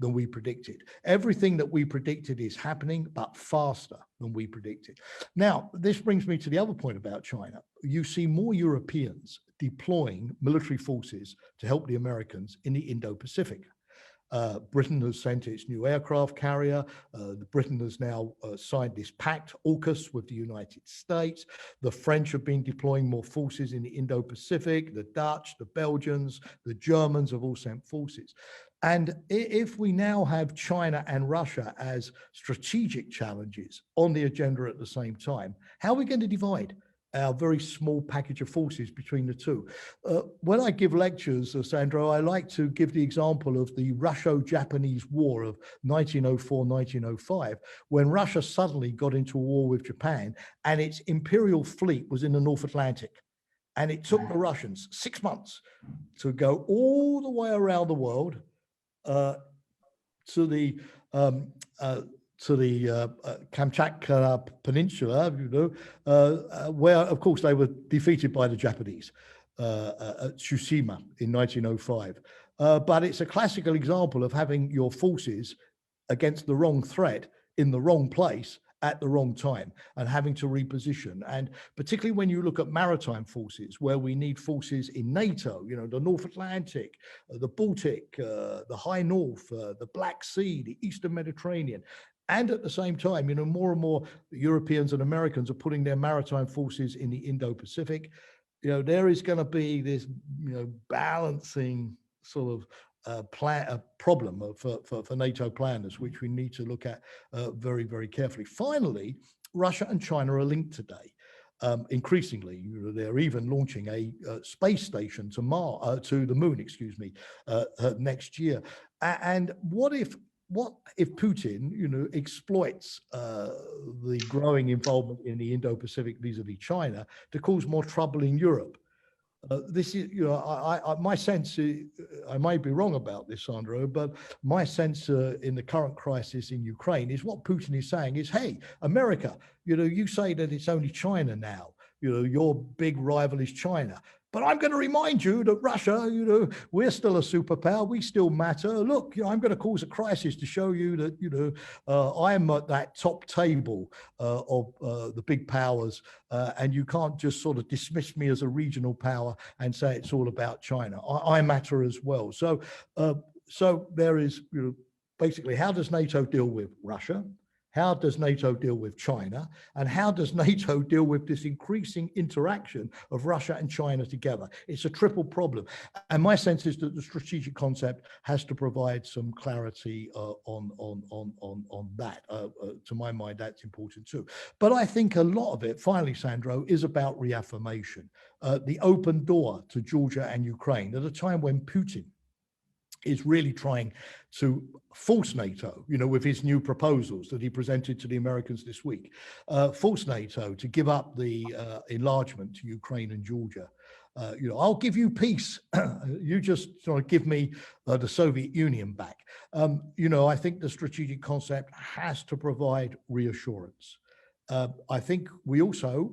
than we predicted. Everything that we predicted is happening, but faster than we predicted. Now, this brings me to the other point about China. You see more Europeans deploying military forces to help the Americans in the Indo-Pacific. Britain has sent its new aircraft carrier. Britain has now signed this pact, AUKUS, with the United States. The French have been deploying more forces in the Indo-Pacific. The Dutch, the Belgians, the Germans have all sent forces. And if we now have China and Russia as strategic challenges on the agenda at the same time, how are we going to divide our very small package of forces between the two? When I give lectures, Sandro, I like to give the example of the Russo-Japanese War of 1904-1905, when Russia suddenly got into a war with Japan and its imperial fleet was in the North Atlantic. And it took the Russians 6 months to go all the way around the world to the Kamchatka Peninsula, where, of course, they were defeated by the Japanese at Tsushima in 1905. But it's a classical example of having your forces against the wrong threat in the wrong place at the wrong time and having to reposition. And particularly when you look at maritime forces, where we need forces in NATO, the North Atlantic, the Baltic, the High North, the Black Sea, the Eastern Mediterranean. And at the same time, more and more Europeans and Americans are putting their maritime forces in the Indo-Pacific. There is going to be this, balancing sort of problem for NATO planners, which we need to look at very, very carefully. Finally, Russia and China are linked today. Increasingly, they're even launching a space station to the moon, next year. And what if Putin, exploits the growing involvement in the Indo-Pacific vis-a-vis China to cause more trouble in Europe? This is, my sense, I might be wrong about this, Sandro, but my sense in the current crisis in Ukraine is what Putin is saying is, hey, America, you say that it's only China now, your big rival is China. But I'm going to remind you that Russia, we're still a superpower. We still matter. Look, I'm going to cause a crisis to show you that, I'm at that top table of the big powers. And you can't just sort of dismiss me as a regional power and say it's all about China. I matter as well. So there is, basically, how does NATO deal with Russia? How does NATO deal with China? And how does NATO deal with this increasing interaction of Russia and China together? It's a triple problem. And my sense is that the strategic concept has to provide some clarity on that. To my mind, that's important too. But I think a lot of it, finally, Sandro, is about reaffirmation. The open door to Georgia and Ukraine at a time when Putin is really trying to force NATO, with his new proposals that he presented to the Americans this week, force NATO to give up the enlargement to Ukraine and Georgia. I'll give you peace. You just sort of give me the Soviet Union back. I think the strategic concept has to provide reassurance. I think we also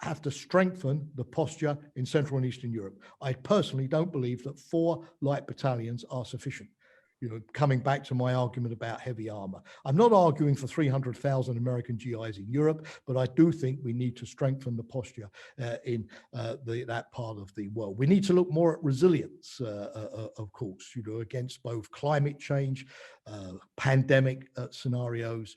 have to strengthen the posture in Central and Eastern Europe. I personally don't believe that 4 light battalions are sufficient. Coming back to my argument about heavy armor. I'm not arguing for 300,000 American GIs in Europe, but I do think we need to strengthen the posture in that part of the world. We need to look more at resilience, of course, against both climate change, pandemic scenarios,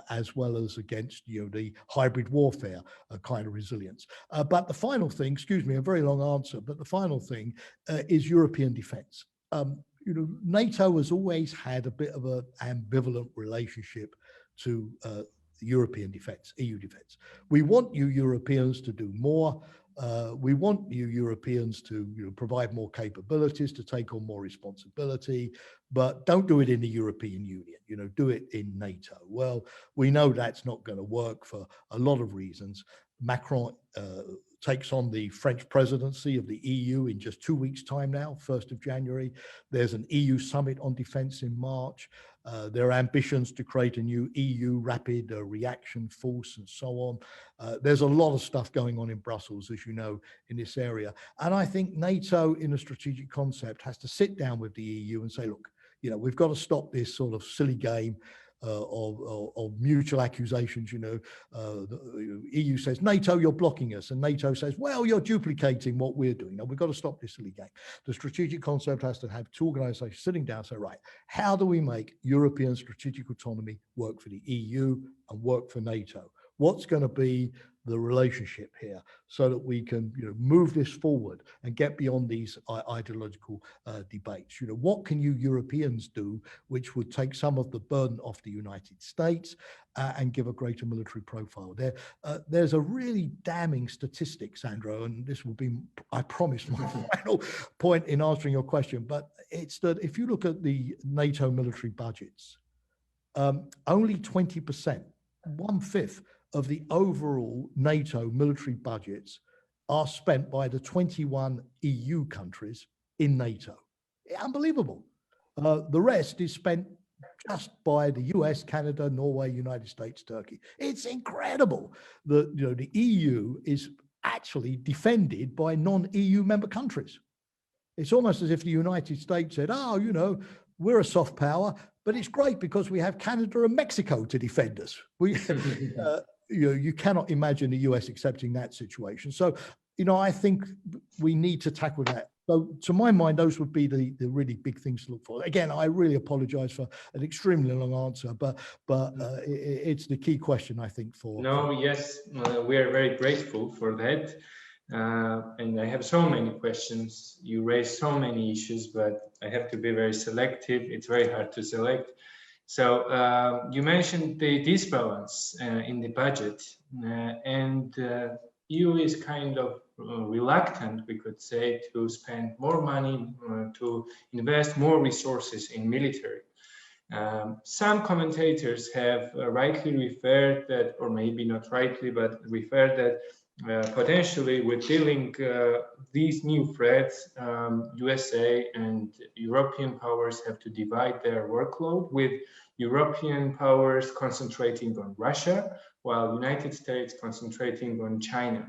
as well as against the hybrid warfare kind of resilience. But the final thing, excuse me, a very long answer, but the final thing is European defense. NATO has always had a bit of an ambivalent relationship to European defense, EU defense. We want you Europeans to do more. We want you Europeans to provide more capabilities, to take on more responsibility, but don't do it in the European Union, do it in NATO. Well, we know that's not going to work for a lot of reasons. Macron takes on the French presidency of the EU in just 2 weeks' time now, 1st of January. There's an EU summit on defense in March. There are ambitions to create a new EU rapid reaction force and so on. There's a lot of stuff going on in Brussels, as you know, in this area. And I think NATO, in a strategic concept, has to sit down with the EU and say, look, we've got to stop this sort of silly game of mutual accusations. The EU says, NATO, you're blocking us. And NATO says, well, you're duplicating what we're doing. Now, we've got to stop this silly game. The strategic concept has to have 2 organizations sitting down and say, right, how do we make European strategic autonomy work for the EU and work for NATO? What's going to be the relationship here so that we can move this forward and get beyond these ideological debates? What can you Europeans do which would take some of the burden off the United States and give a greater military profile? There's a really damning statistic, Sandro, and this will be, I promise, my final point in answering your question, but it's that if you look at the NATO military budgets, only 20%, 1/5 of the overall NATO military budgets are spent by the 21 EU countries in NATO. Unbelievable. The rest is spent just by the US, Canada, Norway, United States, Turkey. It's incredible that the EU is actually defended by non-EU member countries. It's almost as if the United States said, we're a soft power, but it's great because we have Canada and Mexico to defend us. You cannot imagine the US accepting that situation. So, I think we need to tackle that. So to my mind, those would be the really big things to look for. Again, I really apologize for an extremely long answer, but it's the key question, I think, for... No, yes, we are very grateful for that. And I have so many questions. You raised so many issues, but I have to be very selective. It's very hard to select. So you mentioned the disbalance in the budget, and EU is kind of reluctant, we could say, to spend more money, to invest more resources in military. Some commentators have rightly referred that, or maybe not rightly, but referred that potentially with dealing these new threats, USA and European powers have to divide their workload, with European powers concentrating on Russia, while United States concentrating on China.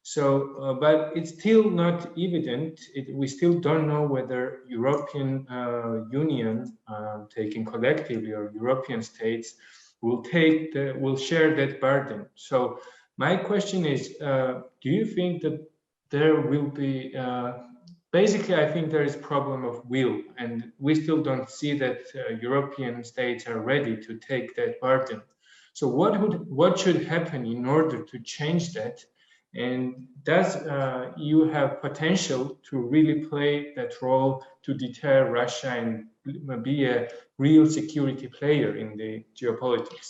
So, but it's still not evident. We still don't know whether European Union, taken collectively, or European states will share that burden. So my question is, do you think that there will be, basically I think there is a problem of will, and we still don't see that European states are ready to take that burden. So what should happen in order to change that? And does you have potential to really play that role to deter Russia and be a real security player in the geopolitics?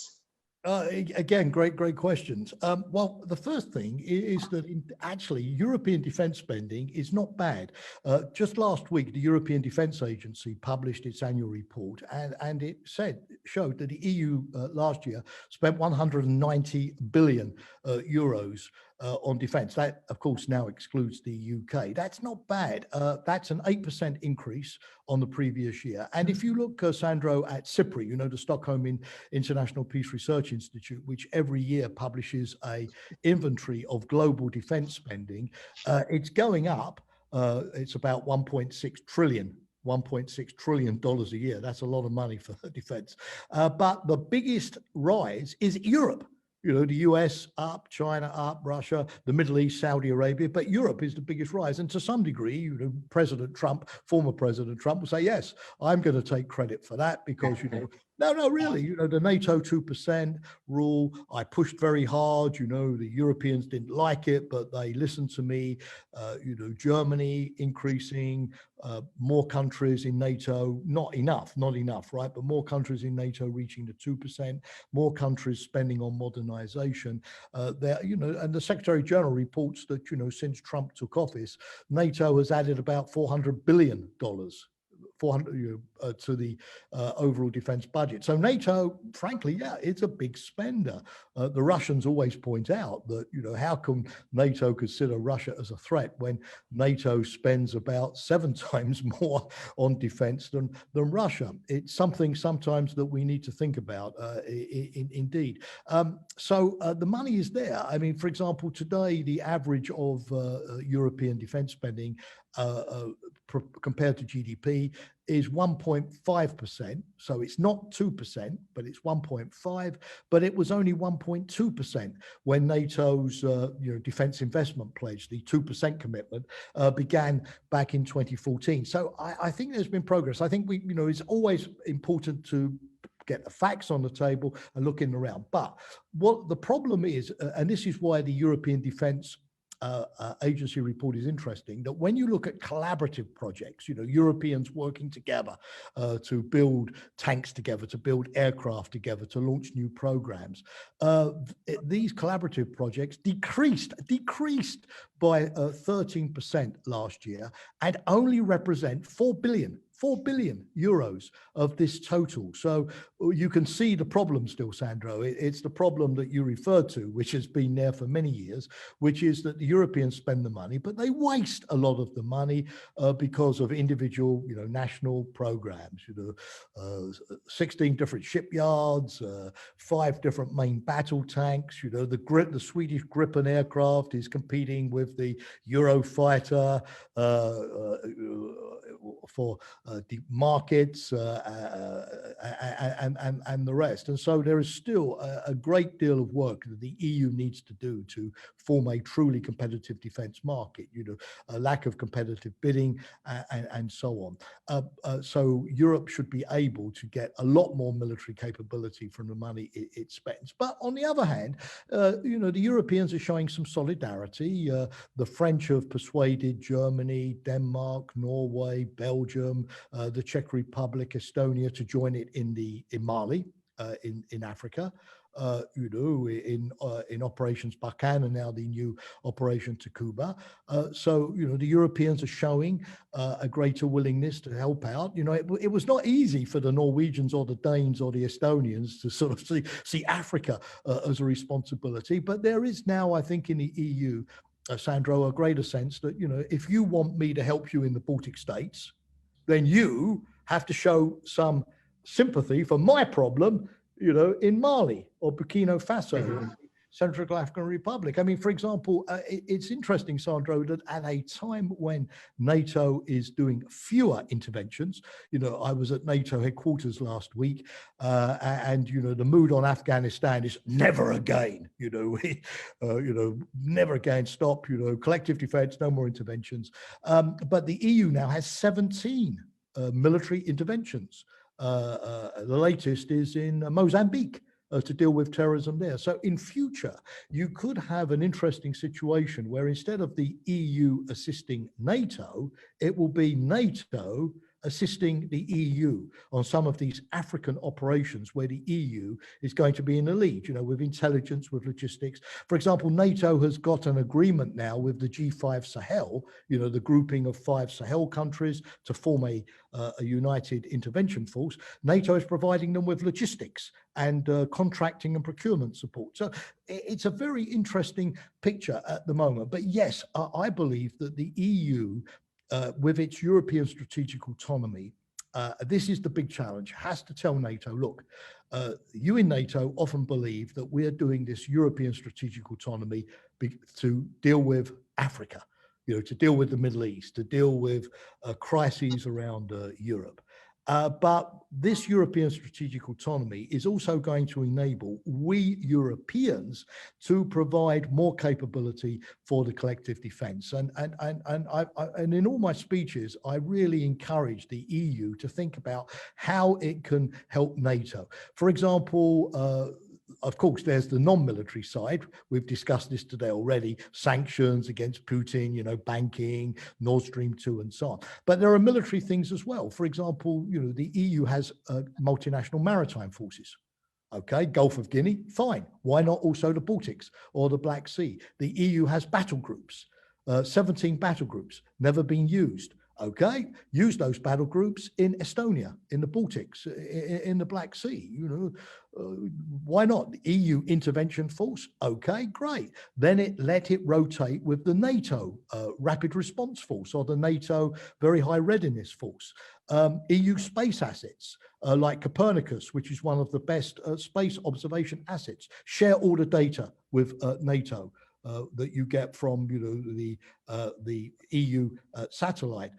Again, great questions. Well, the first thing is that actually European defence spending is not bad. Just last week, the European Defence Agency published its annual report, and it showed that the EU last year spent 190 billion euros on defence. That, of course, now excludes the UK. That's not bad. That's an 8% increase on the previous year. And if you look, Sandro, at SIPRI, you know, the Stockholm International Peace Research Institute, which every year publishes a inventory of global defence spending, it's going up. It's about 1.6 trillion a year. That's a lot of money for defense. But the biggest rise is Europe. You know, the US up, China up, Russia, the Middle East, Saudi Arabia, but Europe is the biggest rise. And to some degree, you know, President Trump, former President Trump will say, yes, I'm going to take credit for that because, you know, no, really, you know, the NATO 2% rule, I pushed very hard, you know, the Europeans didn't like it, but they listened to me, you know, Germany increasing, more countries in NATO, not enough, right? But more countries in NATO reaching the 2%, more countries spending on modernization. There, you know, and the Secretary General reports that, you know, since Trump took office, NATO has added about $400 billion to the overall defense budget. So NATO, frankly, yeah, it's a big spender. The Russians always point out that, you know, how can NATO consider Russia as a threat when NATO spends about 7 times more on defense than Russia? It's something sometimes that we need to think about, indeed. So the money is there. I mean, for example, today, the average of European defense spending compared to GDP is 1.5%. So it's not 2%, but it's 1.5. But it was only 1.2% when NATO's you know, defense investment pledge, the 2% commitment, began back in 2014. So I think there's been progress. I think you know, it's always important to get the facts on the table and look in around. But what the problem is, and this is why the European Defence Agency report is interesting, that when you look at collaborative projects, you know, Europeans working together to build tanks together, to build aircraft together, to launch new programs, these collaborative projects decreased by 13% last year and only represent 4 billion euros of this total. So you can see the problem still, Sandro. It's the problem that you referred to, which has been there for many years, which is that the Europeans spend the money, but they waste a lot of the money because of individual, you know, national programs, you know, 16 different shipyards, 5 different main battle tanks, you know, the Swedish Gripen aircraft is competing with the Eurofighter for the markets and the rest. And so there is still a great deal of work that the EU needs to do to form a truly competitive defense market, you know, a lack of competitive bidding and so on. So Europe should be able to get a lot more military capability from the money it spends. But on the other hand, you know, the Europeans are showing some solidarity. The French have persuaded Germany, Denmark, Norway, Belgium, the Czech Republic, Estonia to join it in Mali, in Africa. You know, in operations Barkhane and now the new operation Takuba. So, you know, the Europeans are showing a greater willingness to help out. You know, it was not easy for the Norwegians or the Danes or the Estonians to sort of see Africa as a responsibility. But there is now, I think, in the EU, Sandro, a greater sense that, you know, if you want me to help you in the Baltic states, then you have to show some sympathy for my problem, you know, in Mali or Burkina Faso, Central African Republic. I mean, for example, it's interesting, Sandro, that at a time when NATO is doing fewer interventions, you know, I was at NATO headquarters last week, and, you know, the mood on Afghanistan is never again, you know, never again, stop, you know, collective defense, no more interventions. But the EU now has 17 military interventions. The latest is in Mozambique to deal with terrorism there. So in future, you could have an interesting situation where instead of the EU assisting NATO, it will be NATO assisting the EU on some of these African operations where the EU is going to be in the lead, you know, with intelligence, with logistics. For example, NATO has got an agreement now with the G5 Sahel, you know, the grouping of 5 Sahel countries to form a united intervention force. NATO is providing them with logistics and contracting and procurement support. So it's a very interesting picture at the moment. But yes, I believe that the EU, with its European strategic autonomy, this is the big challenge, has to tell NATO, look, you in NATO often believe that we're doing this European strategic autonomy to deal with Africa, you know, to deal with the Middle East, to deal with crises around Europe. But this European strategic autonomy is also going to enable we Europeans to provide more capability for the collective defense. And in all my speeches, I really encourage the EU to think about how it can help NATO. For example, of course, there's the non-military side. We've discussed this today already, sanctions against Putin, you know, banking, Nord Stream 2 and so on. But there are military things as well. For example, you know, the EU has multinational maritime forces. Okay, Gulf of Guinea, fine. Why not also the Baltics or the Black Sea? The EU has battle groups, 17 battle groups, never been used. Okay, use those battle groups in Estonia, in the Baltics, in the Black Sea, you know, why not? The EU intervention force, okay, great. Then let it rotate with the NATO rapid response force or the NATO very high readiness force. EU space assets like Copernicus, which is one of the best space observation assets, share all the data with NATO. That you get from, you know, the EU satellite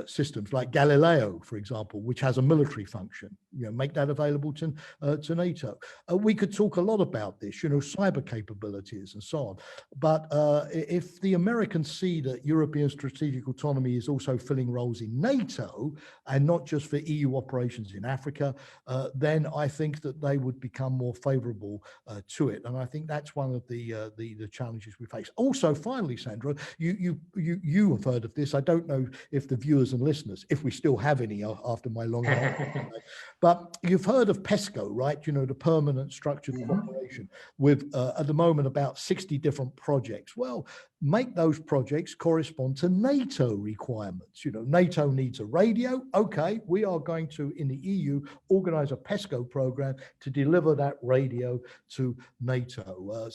systems like Galileo, for example, which has a military function. You know, make that available to NATO. We could talk a lot about this, you know, cyber capabilities and so on. But if the Americans see that European strategic autonomy is also filling roles in NATO and not just for EU operations in Africa, then I think that they would become more favorable to it. And I think that's one of the challenges we face. Also, finally, Sandro, you have heard of this. I don't know if the viewers and listeners, if we still have any after my long but you've heard of PESCO, right? You know, the permanent structured cooperation with at the moment about 60 different projects. Well, make those projects correspond to NATO requirements. You know, NATO needs a radio. Okay, we are going to, in the EU, organize a PESCO program to deliver that radio to NATO.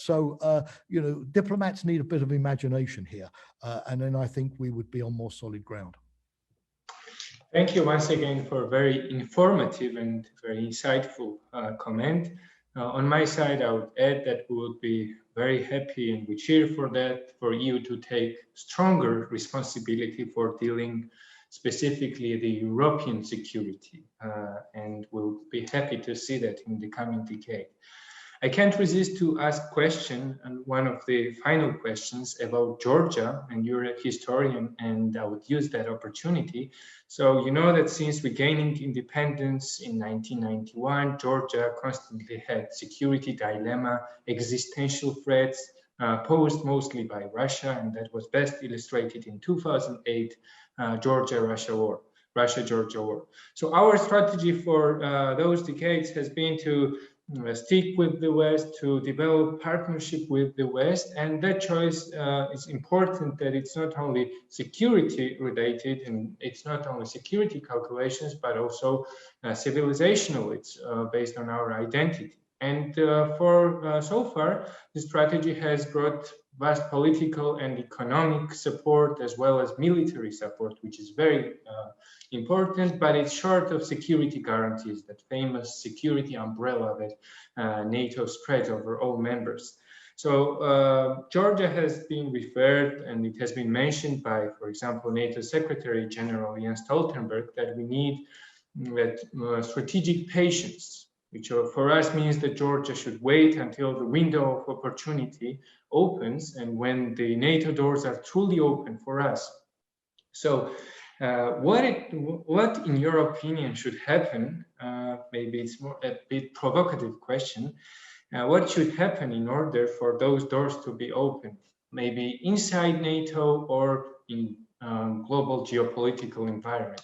You know, diplomats need a bit of imagination here. And then I think we would be on more solid ground. Thank you once again for a very informative and very insightful comment. On my side, I would add that we would be very happy and we cheer for that, for you to take stronger responsibility for dealing specifically the European security. And we'll be happy to see that in the coming decade. I can't resist to ask a question, and one of the final questions about Georgia, and you're a historian, and I would use that opportunity. So you know that since regaining independence in 1991, Georgia constantly had security dilemma, existential threats posed mostly by Russia, and that was best illustrated in 2008 Georgia-Russia war. Russia-Georgia war. So our strategy for those decades has been to stick with the West, to develop partnership with the West, and that choice is important, that it's not only security related and it's not only security calculations, but also civilizational. It's based on our identity. And so far, the strategy has brought vast political and economic support as well as military support, which is very important, but it's short of security guarantees, that famous security umbrella that NATO spreads over all members. So Georgia has been referred, and it has been mentioned by, for example, NATO Secretary General Jens Stoltenberg, that we need strategic patience, which for us means that Georgia should wait until the window of opportunity opens and when the NATO doors are truly open for us. So what in your opinion should happen? Maybe it's a bit provocative question. What should happen in order for those doors to be open? Maybe inside NATO or in global geopolitical environment.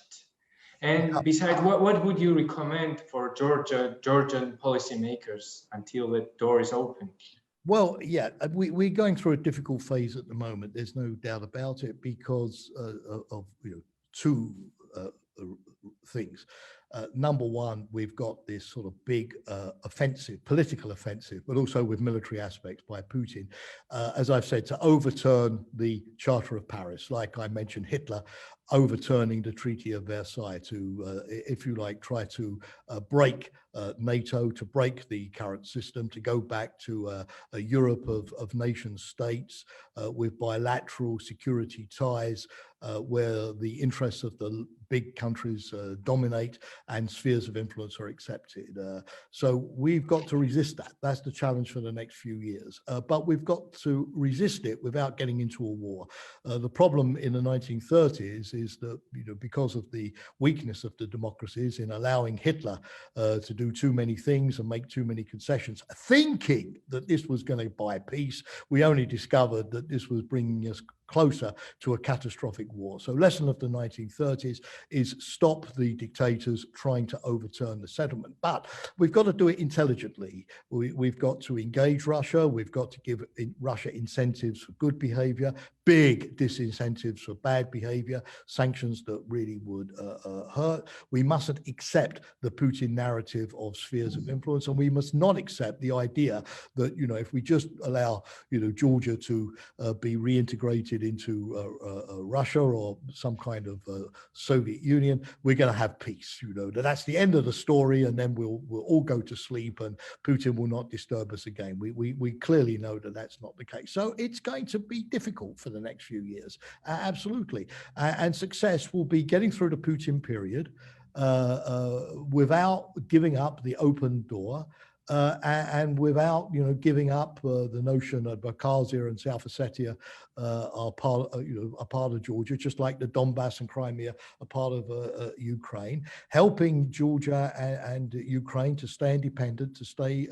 And besides, what would you recommend for Georgian policymakers until the door is open? Well, yeah, we're going through a difficult phase at the moment. There's no doubt about it because of two things. Number one, we've got this sort of big offensive, political offensive, but also with military aspects by Putin, as I've said, to overturn the Charter of Paris. Like I mentioned, Hitler overturning the Treaty of Versailles to, if you like, try to break NATO, to break the current system, to go back to a Europe of nation states with bilateral security ties, where the interests of the big countries dominate and spheres of influence are accepted. So we've got to resist that. That's the challenge for the next few years. But we've got to resist it without getting into a war. The problem in the 1930s is that, because of the weakness of the democracies in allowing Hitler to do too many things and make too many concessions, thinking that this was going to buy peace, we only discovered that this was bringing us closer to a catastrophic war. So lesson of the 1930s is stop the dictators trying to overturn the settlement. But we've got to do it intelligently. We've got to engage Russia. We've got to give Russia incentives for good behavior, big disincentives for bad behavior, sanctions that really would hurt. We mustn't accept the Putin narrative of spheres of influence, and we must not accept the idea that, if we just allow, Georgia to be reintegrated into Russia or some kind of Soviet Union, we're going to have peace. That's the end of the story, and then we'll all go to sleep, and Putin will not disturb us again. We clearly know that that's not the case. So it's going to be difficult for the next few years, absolutely. And success will be getting through the Putin period without giving up the open door. And without, giving up the notion that Abkhazia and South Ossetia are part of Georgia, just like the Donbass and Crimea are part of Ukraine, helping Georgia and Ukraine to stay independent, to stay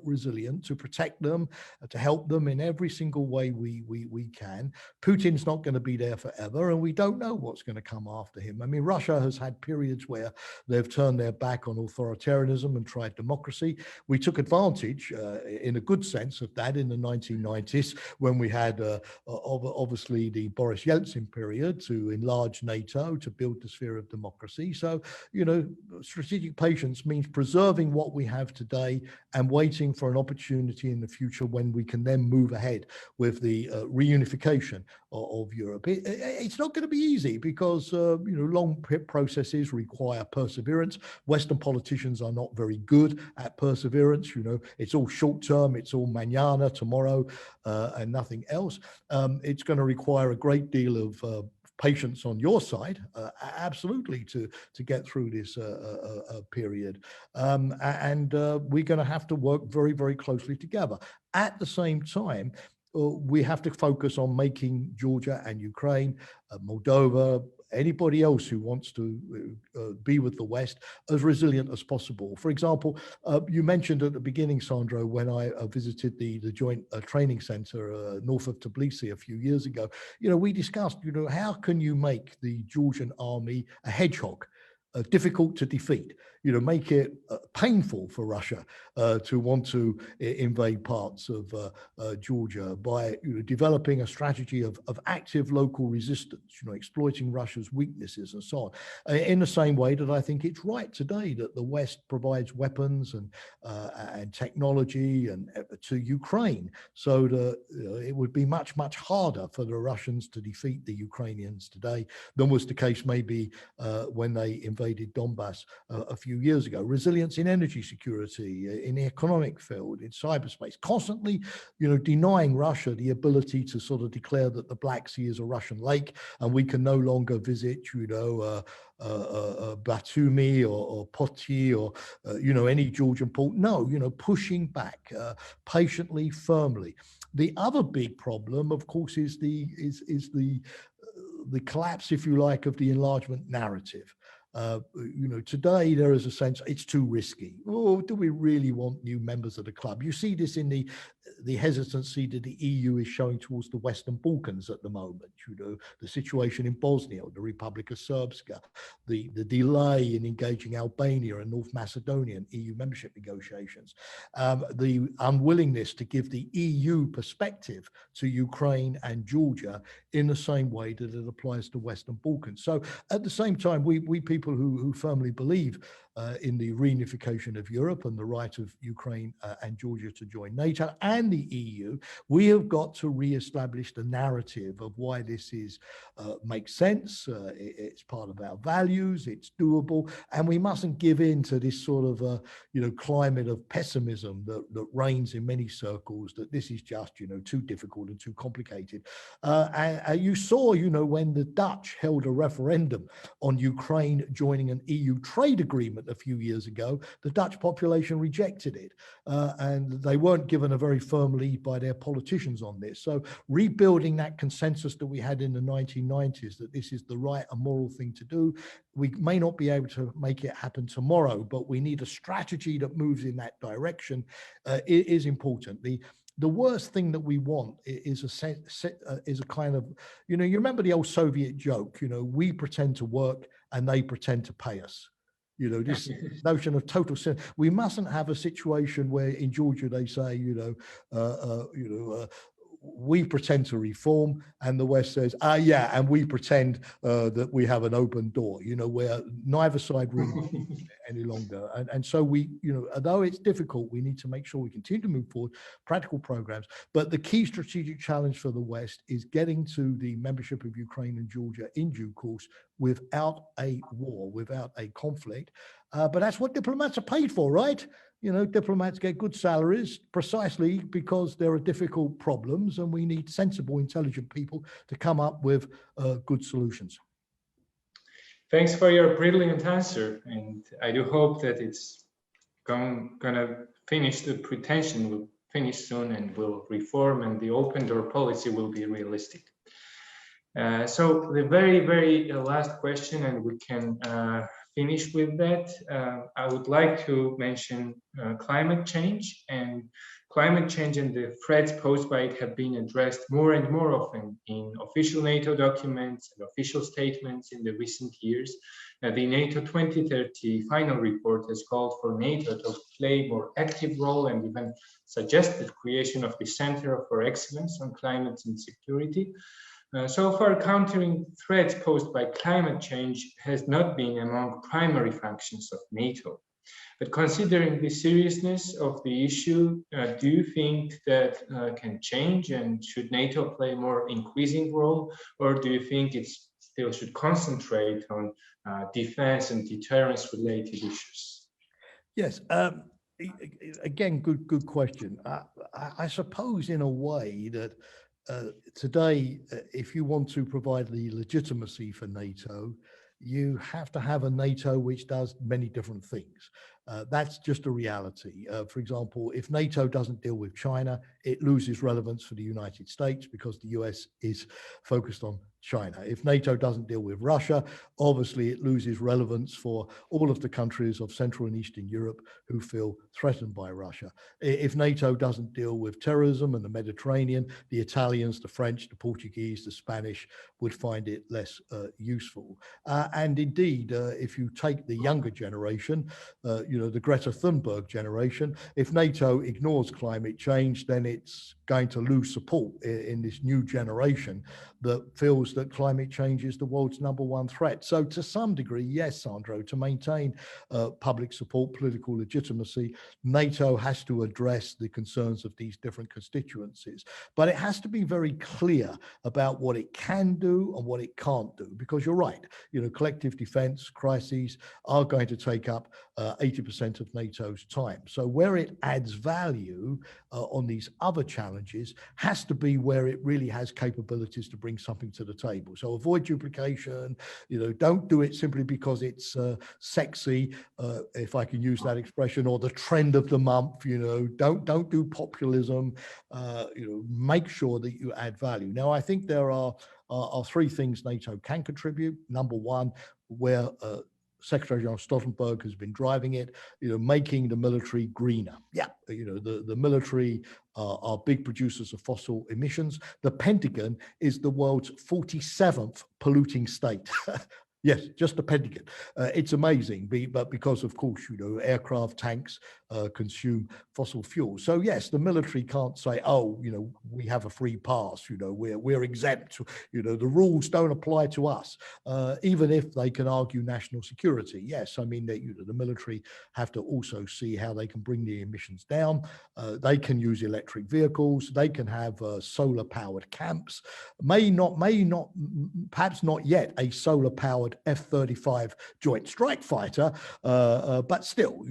resilient, to protect them, to help them in every single way we can. Putin's not going to be there forever, and we don't know what's going to come after him. I mean, Russia has had periods where they've turned their back on authoritarianism and tried democracy. We took advantage, in a good sense, of that in the 1990s when we had obviously the Boris Yeltsin period to enlarge NATO, to build the sphere of democracy. So, strategic patience means preserving what we have today and waiting for an opportunity in the future when we can then move ahead with the reunification of Europe. It's not going to be easy because, long processes require perseverance. Western politicians are not very good at perseverance. It's all short term, it's all mañana, tomorrow, and nothing else. It's going to require a great deal of patience on your side, absolutely, to get through this period. And we're going to have to work very, very closely together. At the same time, we have to focus on making Georgia and Ukraine, Moldova, anybody else who wants to be with the West as resilient as possible. For example, you mentioned at the beginning, Sandro, when I visited the Joint Training Center north of Tbilisi a few years ago, we discussed, how can you make the Georgian army a hedgehog? Difficult to defeat, make it painful for Russia to want to invade parts of Georgia by developing a strategy of active local resistance, exploiting Russia's weaknesses and so on. In the same way that I think it's right today that the West provides weapons and technology and to Ukraine, so that it would be much, much harder for the Russians to defeat the Ukrainians today than was the case maybe when they invaded Donbass a few years ago. Resilience in energy security, in the economic field, in cyberspace, constantly, denying Russia the ability to sort of declare that the Black Sea is a Russian lake and we can no longer visit, Batumi or Poti or, any Georgian port. No, pushing back patiently, firmly. The other big problem, of course, is the collapse, if you like, of the enlargement narrative. Today there is a sense it's too risky. Oh, do we really want new members of the club? You see this in the hesitancy that the EU is showing towards the Western Balkans at the moment. The situation in Bosnia, the Republic of Srpska, the delay in engaging Albania and North Macedonia in EU membership negotiations, the unwillingness to give the EU perspective to Ukraine and Georgia in the same way that it applies to Western Balkans. So at the same time, we people who firmly believe in the reunification of Europe and the right of Ukraine and Georgia to join NATO and the EU, we have got to re-establish the narrative of why this makes sense. It's part of our values, it's doable, and we mustn't give in to this sort of climate of pessimism that reigns in many circles, that this is just too difficult and too complicated. And you saw when the Dutch held a referendum on Ukraine joining an EU trade agreement a few years ago, the Dutch population rejected it, and they weren't given a very firm lead by their politicians on this. So rebuilding that consensus that we had in the 1990s, that this is the right and moral thing to do, we may not be able to make it happen tomorrow, but we need a strategy that moves in that direction. It is important. The worst thing that we want is a kind of, you remember the old Soviet joke, we pretend to work and they pretend to pay us. This notion of total sin. We mustn't have a situation where in Georgia they say, we pretend to reform, and the West says, yeah, and we pretend that we have an open door, where neither side really any longer. And so we, although it's difficult, we need to make sure we continue to move forward, practical programs. But the key strategic challenge for the West is getting to the membership of Ukraine and Georgia in due course without a war, without a conflict. But that's what diplomats are paid for, right? Diplomats get good salaries precisely because there are difficult problems, and we need sensible, intelligent people to come up with good solutions. Thanks for your brilliant answer, and I do hope that it's gonna finish. The pretension will finish soon, and will reform, and the open door policy will be realistic. So the very last question, and we can finish with that. I would like to mention climate change, and the threats posed by it have been addressed more and more often in official NATO documents and official statements in the recent years. The NATO 2030 final report has called for NATO to play a more active role, and even suggested creation of the Center for Excellence on Climate and Security. So far, countering threats posed by climate change has not been among primary functions of NATO. But considering the seriousness of the issue, do you think that can change, and should NATO play a more increasing role, or do you think it still should concentrate on defense and deterrence related issues? Yes, again, good question. I suppose in a way that today, if you want to provide the legitimacy for NATO, you have to have a NATO which does many different things. That's just a reality. For example, if NATO doesn't deal with China, it loses relevance for the United States because the US is focused on China. If NATO doesn't deal with Russia, obviously it loses relevance for all of the countries of Central and Eastern Europe who feel threatened by Russia. If NATO doesn't deal with terrorism and the Mediterranean, the Italians, the French, the Portuguese, the Spanish would find it less useful. And indeed, if you take the younger generation, the Greta Thunberg generation, if NATO ignores climate change, then it's going to lose support in this new generation that feels that climate change is the world's #1 threat. So to some degree, yes, Sandro, to maintain public support, political legitimacy, NATO has to address the concerns of these different constituencies. But it has to be very clear about what it can do and what it can't do, because you're right, collective defense crises are going to take up 80% of NATO's time. So where it adds value on these other challenges has to be where it really has capabilities to bring something to the table. So avoid duplication, don't do it simply because it's sexy, if I can use that expression, or the trend of the month, don't do populism, make sure that you add value. Now, I think there are 3 things NATO can contribute. Number one, where Secretary General Stoltenberg has been driving it, making the military greener. Yeah, the military are big producers of fossil emissions. The Pentagon is the world's 47th polluting state. Yes, just the Pentagon. It's amazing, but because of course, aircraft, tanks consume fossil fuel. So yes, the military can't say, oh, we have a free pass, we're exempt, the rules don't apply to us, even if they can argue national security. Yes, I mean, the military have to also see how they can bring the emissions down. They can use electric vehicles, they can have solar powered camps, perhaps not yet a solar powered F-35 Joint Strike Fighter, but still,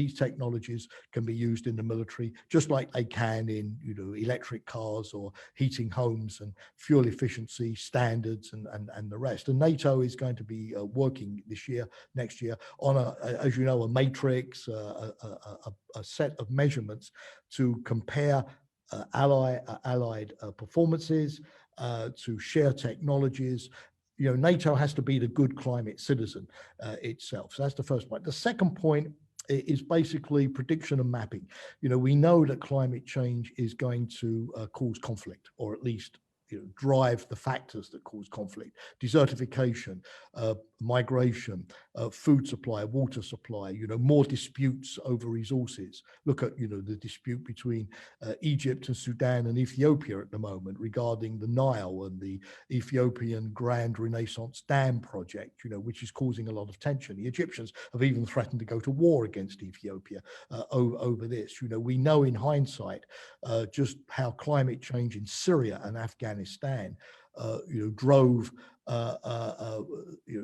these technologies can be used in the military, just like they can in, electric cars or heating homes and fuel efficiency standards and the rest. And NATO is going to be working next year on as you know, a matrix, a set of measurements to compare allied performances, to share technologies. NATO has to be the good climate citizen itself. So that's the first point. The second point is basically prediction and mapping. We know that climate change is going to cause conflict, or at least drive the factors that cause conflict: desertification, migration, food supply, water supply, more disputes over resources. Look at, the dispute between Egypt and Sudan and Ethiopia at the moment regarding the Nile and the Ethiopian Grand Renaissance Dam project, which is causing a lot of tension. The Egyptians have even threatened to go to war against Ethiopia over this. We know in hindsight just how climate change in Syria and Afghanistan drove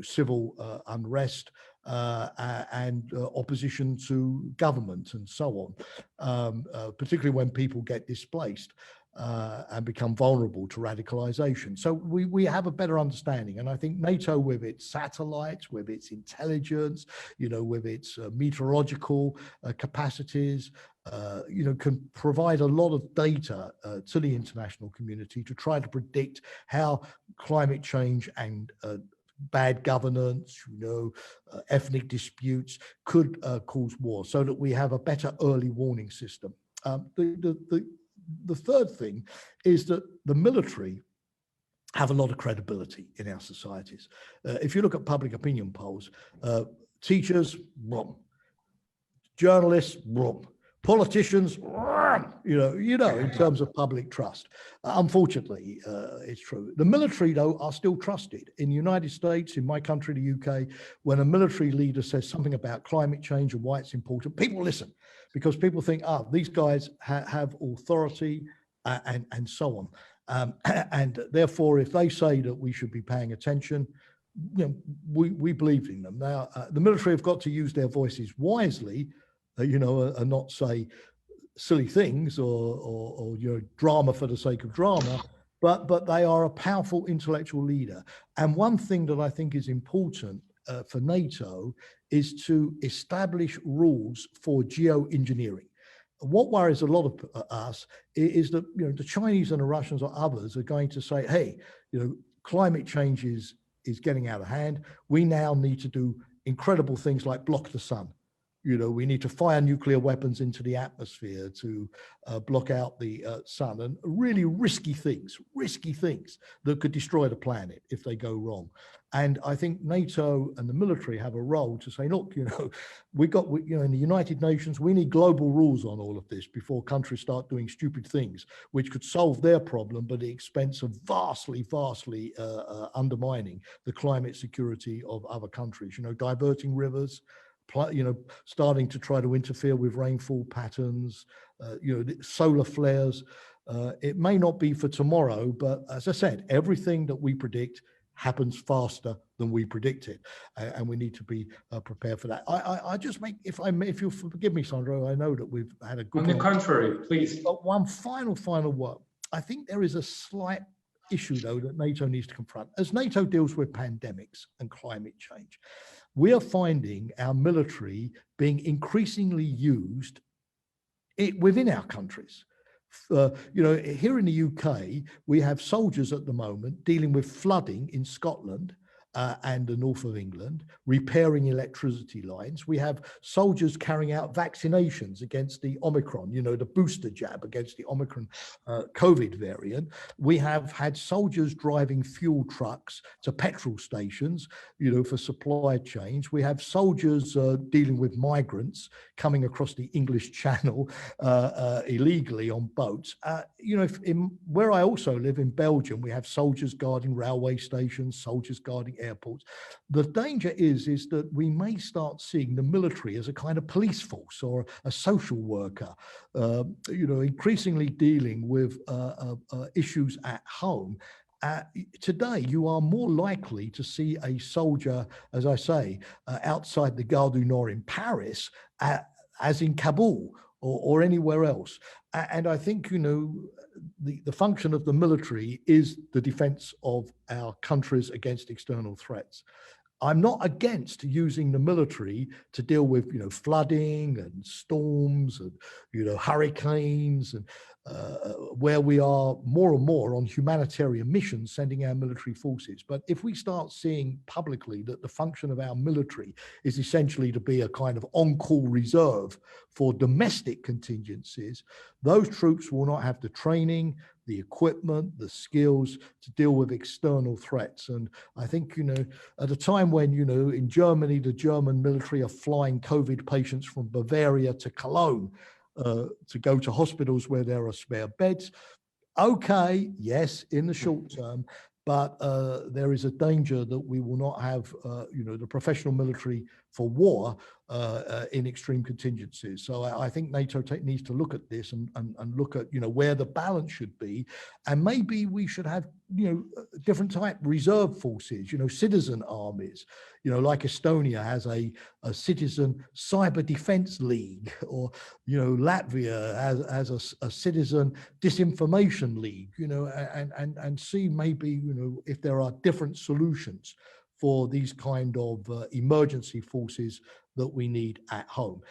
civil unrest and opposition to government and so on, particularly when people get displaced and become vulnerable to radicalization. So we have a better understanding. And I think NATO, with its satellites, with its intelligence, with its meteorological capacities, can provide a lot of data to the international community to try to predict how climate change and bad governance, ethnic disputes could cause war, so that we have a better early warning system. The third thing is that the military have a lot of credibility in our societies. If you look at public opinion polls, teachers, wrong. Journalists, wrong. Politicians, in terms of public trust. Unfortunately, it's true. The military, though, are still trusted. In the United States, in my country, the UK, when a military leader says something about climate change and why it's important, people listen, because people think, these guys have authority and so on. And therefore, if they say that we should be paying attention, we believe in them. Now, the military have got to use their voices wisely, and not say silly things or drama for the sake of drama, but they are a powerful intellectual leader. And one thing that I think is important for NATO is to establish rules for geoengineering. What worries a lot of us is that the Chinese and the Russians or others are going to say, hey, climate change is getting out of hand. We now need to do incredible things like block the sun. We need to fire nuclear weapons into the atmosphere to block out the sun, and really risky things that could destroy the planet if they go wrong. And I think NATO and the military have a role to say, look, in the United Nations, we need global rules on all of this before countries start doing stupid things, which could solve their problem, but at the expense of vastly undermining the climate security of other countries, diverting rivers, starting to try to interfere with rainfall patterns, solar flares. It may not be for tomorrow, but as I said, everything that we predict happens faster than we predicted, and we need to be prepared for that. I just make, if you'll forgive me, Sandro, I know that we've had a good. On the contrary, please. But one final word. I think there is a slight issue, though, that NATO needs to confront. As NATO deals with pandemics and climate change, we are finding our military being increasingly used within our countries. Here in the UK, we have soldiers at the moment dealing with flooding in Scotland and the north of England, repairing electricity lines. We have soldiers carrying out vaccinations against the Omicron, you know, the booster jab against the Omicron COVID variant. We have had soldiers driving fuel trucks to petrol stations, you know, for supply chains. We have soldiers dealing with migrants coming across the English Channel illegally on boats. You know, where I also live in Belgium, we have soldiers guarding railway stations, soldiers guarding airports. The danger is that we may start seeing the military as a kind of police force or a social worker, you know, increasingly dealing with issues at home. Today, you are more likely to see a soldier, as I say, outside the Gare du Nord in Paris, as in Kabul or anywhere else. And I think, you know, the function of the military is the defense of our countries against external threats. I'm not against using the military to deal with, you know, flooding and storms and, you know, hurricanes and where we are more and more on humanitarian missions, sending our military forces. But if we start seeing publicly that the function of our military is essentially to be a kind of on-call reserve for domestic contingencies, those troops will not have the training, the equipment, the skills to deal with external threats. And I think, you know, at a time when, you know, in Germany, the German military are flying COVID patients from Bavaria to Cologne to go to hospitals where there are spare beds. Okay, yes, in the short term, but there is a danger that we will not have, you know, the professional military for war in extreme contingencies. So I think NATO needs to look at this and look at, you know, where the balance should be. And maybe we should have, you know, different type reserve forces, you know, citizen armies, you know, like Estonia has a citizen cyber defense league, or, you know, Latvia has a citizen disinformation league, you know, and see maybe, you know, if there are different solutions for these kind of emergency forces that we need at home,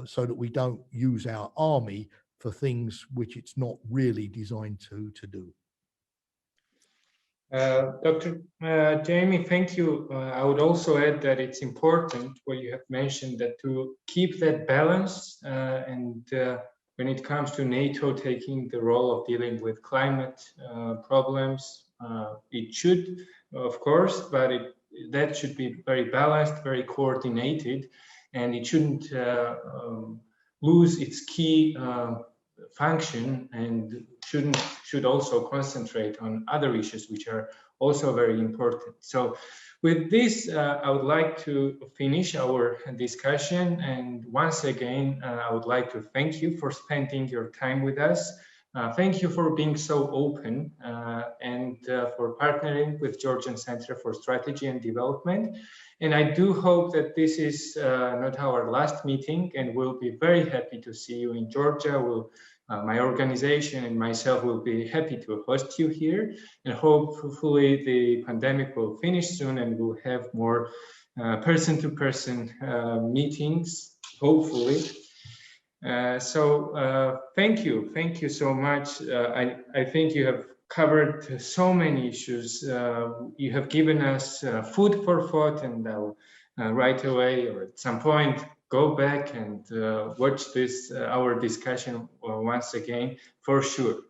so that we don't use our army for things which it's not really designed to do. Dr. Jamie, thank you. I would also add that it's important what you have mentioned, that to keep that balance and when it comes to NATO taking the role of dealing with climate problems, it should, of course, but that should be very balanced, very coordinated, and it shouldn't lose its key function, and should also concentrate on other issues which are also very important. So with this, I would like to finish our discussion, and once again I would like to thank you for spending your time with us. Thank you for being so open and for partnering with Georgian Center for Strategy and Development. And I do hope that this is not our last meeting, and we'll be very happy to see you in Georgia. My organization and myself will be happy to host you here, and hopefully the pandemic will finish soon and we'll have more person-to-person meetings, hopefully. So thank you so much. I think you have covered so many issues. You have given us food for thought, and I'll right away or at some point go back and watch this our discussion once again for sure.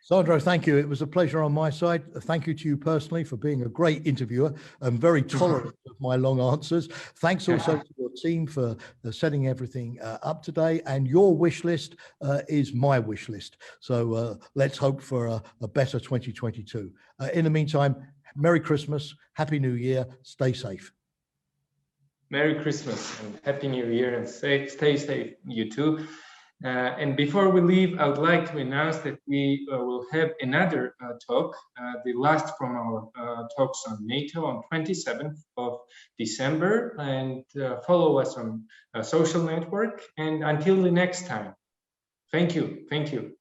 Sandro, thank you. It was a pleasure on my side. Thank you to you personally for being a great interviewer and very tolerant of my long answers. Thanks also to your team for setting everything up today. And your wish list is my wish list. So let's hope for a better 2022. In the meantime, Merry Christmas, Happy New Year, stay safe. Merry Christmas and Happy New Year, and stay safe, you too. And before we leave, I would like to announce that we will have another talk, the last from our talks on NATO, on 27th of December. And follow us on social network. And until the next time, thank you. Thank you.